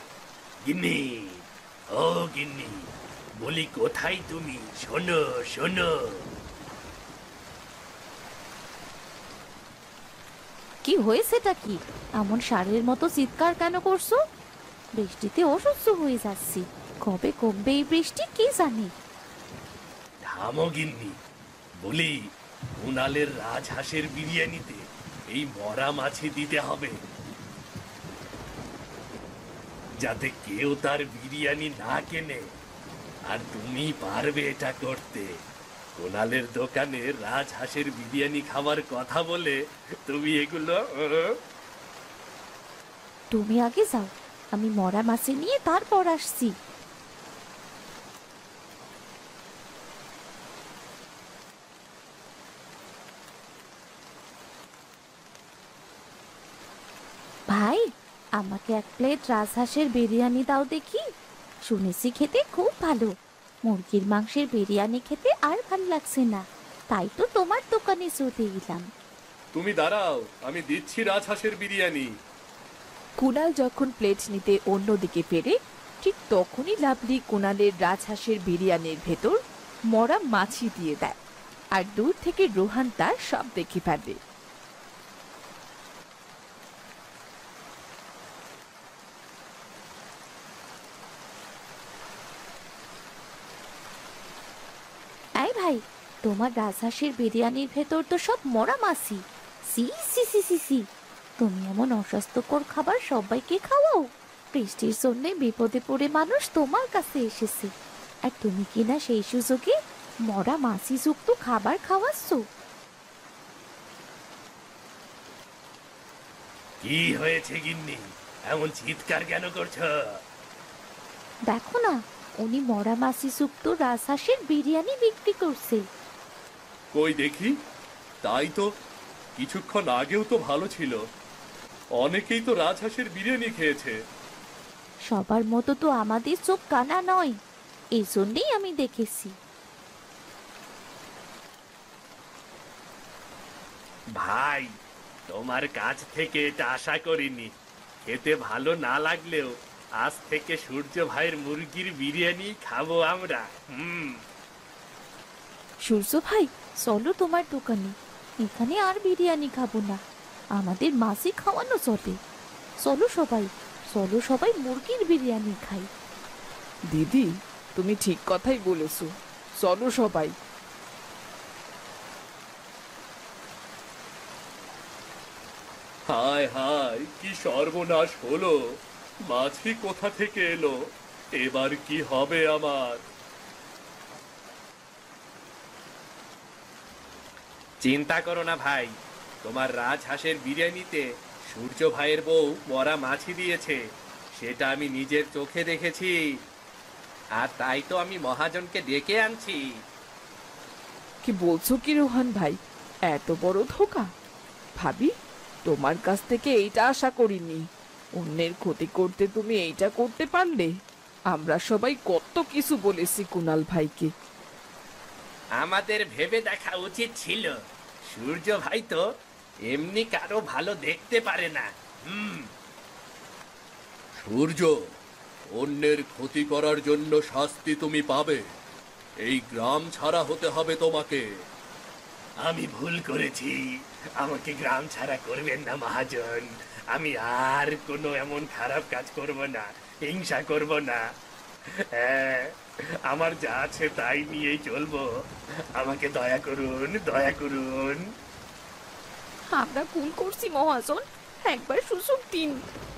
A: গিন্নি, ও গিন্নি, বলি কোথায় তুমি? শোনো শোনো।
E: কি হয়েছেটা কি? এমন ষাঁড়ের মতো চিৎকার কেন করছো? বৃষ্টিতে অসুস্থ হয়ে যাচ্ছি, কবে কমবে এই বৃষ্টি কে জানে।
A: থামো গিন্নি, বলি কুনালের রাজহাঁসের বিরিয়ানিতে এই মরা মাছি দিতে হবে, যাতে কেউ তার বিরিয়ানি না কেনে। আর তুমি পারবে এটা করতে। কুনালের দোকানে রাজহাঁসের বিরিয়ানি খাওয়ার কথা বলে তুমি এগুলো
E: তুমি আগে যাও, আমি মরা মাছে নিয়ে তারপর আসছি। ভাই, আমাকে 1 প্লেট রাজহাঁসের বিরিয়ানি দাও দেখি। শুনেছি খেতে খুব ভালো। মুরগির মাংসের বিরিয়ানি খেতে আর ভালো লাগছে না, তাই তো তোমার দোকানে চলে এলাম।
C: তুমি দাঁড়াও, আমি দিচ্ছি রাজহাঁসের বিরিয়ানি।
D: কুনাল যখন প্লেট নিতে অন্যদিকে ফেরে, ঠিক তখনই লাভলি কুনালের রাজহাঁসের বিরিয়ানির ভেতর মরা মাছি দিয়ে দেয়। আর দূর থেকে রোহান তার সব দেখে ফেলে।
E: এই ভাই, তোমার রাজহাঁসের বিরিয়ানির ভেতর তো সব মরা মাছি। সি সি সি সি সি, তুমি এমন অস্বাস্থ্যকর খাবার সবাইকে খাওয়াও। বৃষ্টির জন্যে বিপদে পড়ে মানুষ তোমার কাছে এসেছে, আর তুমি কিনা সেই সুযোগে মরা মাছি যুক্ত খাবার খাওয়াচ্ছ।
A: কি হয়েছে গিন্নি, এমন চিৎকার কেন করছো?
E: দেখো না, উনি মরা মাছি যুক্ত রাজহাঁসের বিরিয়ানি বিক্রি করছে।
C: কই দেখি। তাই তো, কিছুক্ষণ আগেও তো ভালো ছিল। অনেকেই তো রাজহাঁসের বিরিয়ানি খেয়েছে।
E: সবার মতো তো আমাদের চোখ কানা নয়, এই জন্যেই আমি দেখেছি।
A: ভাই, তোমার কাছ থেকে এটা আশা করিনি। খেতে ভালো না লাগলেও আজ থেকে সূর্য ভাইয়ের মুরগির বিরিয়ানি খাবো আমরা।
E: সূর্য ভাই, চলো তোমার দোকানে। এখানে আর বিরিয়ানি খাবো না, আমাদের মাছি খাওয়ানো চলে। চলো সবাই, চলো সবাই মুরগির বিরিয়ানি খাই।
D: দিদি, তুমি ঠিক কথাই বলেছো, চলো সবাই।
C: হায় হায়, কি সর্বনাশ হলো! মাছি কোথা থেকে এলো? এবার কি হবে আমার?
A: চিন্তা করো না ভাই, তোমার রাজহাঁসের বিরিয়ানিতে সূর্য ভাইয়ের বউ মরা মাছি দিয়েছে, সেটা আমি নিজের চোখে দেখেছি। আর তাই তো আমি মহাজনকে ডেকে আনছি।
D: কি বলছো কি রোহান ভাই, এত বড় ধোঁকা! ভাবি, তোমার কাছ থেকে এইটা আশা করিনি। অন্যের ক্ষতি করতে তুমি এইটা করতে পারলে? আমরা সবাই কত কিছু বলেছি কুনাল ভাইকে।
A: আমাদের ভেবে দেখা উচিত ছিল। সূর্য ভাই তো এমনি কারো ভালো দেখতে পারে না।
C: সূর্য, অন্যের ক্ষতি করার জন্য শাস্তি তুমি পাবে। এই গ্রাম ছাড়া হতে হবে তোমাকে।
A: আমি ভুল করেছি, আমাকে গ্রাম ছাড়া করবেন না মহাজন। আমি আর কোনো এমন খারাপ কাজ করব না, হিংসা করব না। হ্যাঁ, আমার যা আছে তাই নিয়েই চলবো। আমাকে দয়া করুন, দয়া করুন।
D: আমরা ভুল করছি মহাজন, একবার সুযোগ দিন।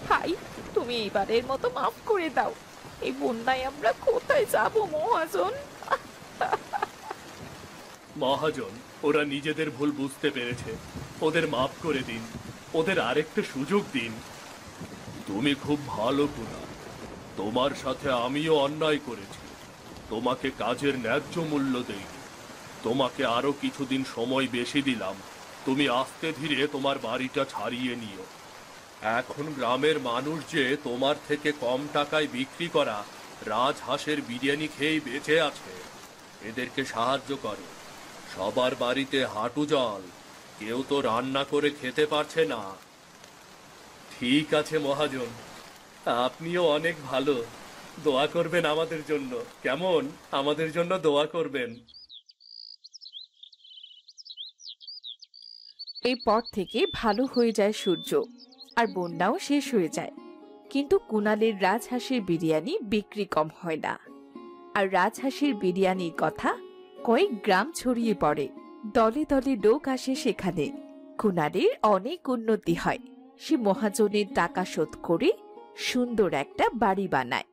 D: ভাই, তুমি এবারের মতো মাফ করে দাও। এই বন্যায় আমরা কোথায় যাব মহাজন?
C: মহাজন, ওরা নিজেদের ভুল বুঝতে পেরেছে, ওদের মাফ করে দিন, ওদের আরেকটা সুযোগ দিন। তুমি খুব ভালো কুনাল, তোমার সাথে আমিও অন্যায় করেছি। তোমাকে কাজের ন্যায্য মূল্য দেইনি। তোমাকে আরো কিছুদিন সময় বেশি দিলাম, তুমি আস্তে ধীরে তোমার বাড়িটা ছাড়িয়ে নিও। এখন গ্রামের মানুষ যে তোমার থেকে কম টাকায় বিক্রি করা রাজহাঁসের বিরিয়ানি খেয়েই বেঁচে আছে, এদেরকে সাহায্য করো। সবার বাড়িতে হাঁটু জল, কেউ তো রান্না করে খেতে পারছে না। ঠিক আছে মহাজন, আপনিও অনেক ভালো। দোয়া করবেন আমাদের জন্য, কেমন? আমাদের জন্য দোয়া করবেন।
D: এরপর থেকে ভালো হয়ে যায় সূর্য, আর বন্যাও শেষ হয়ে যায়। কিন্তু কুনালের রাজহাঁসের বিরিয়ানি বিক্রি কম হয় না, আর রাজহাঁসের বিরিয়ানির কথা কয়েক গ্রাম ছড়িয়ে পড়ে। দলে দলে লোক আসে সেখানে। কুনালের অনেক উন্নতি হয়, সে মহাজনের টাকা শোধ করে সুন্দর একটা বাড়ি বানায়।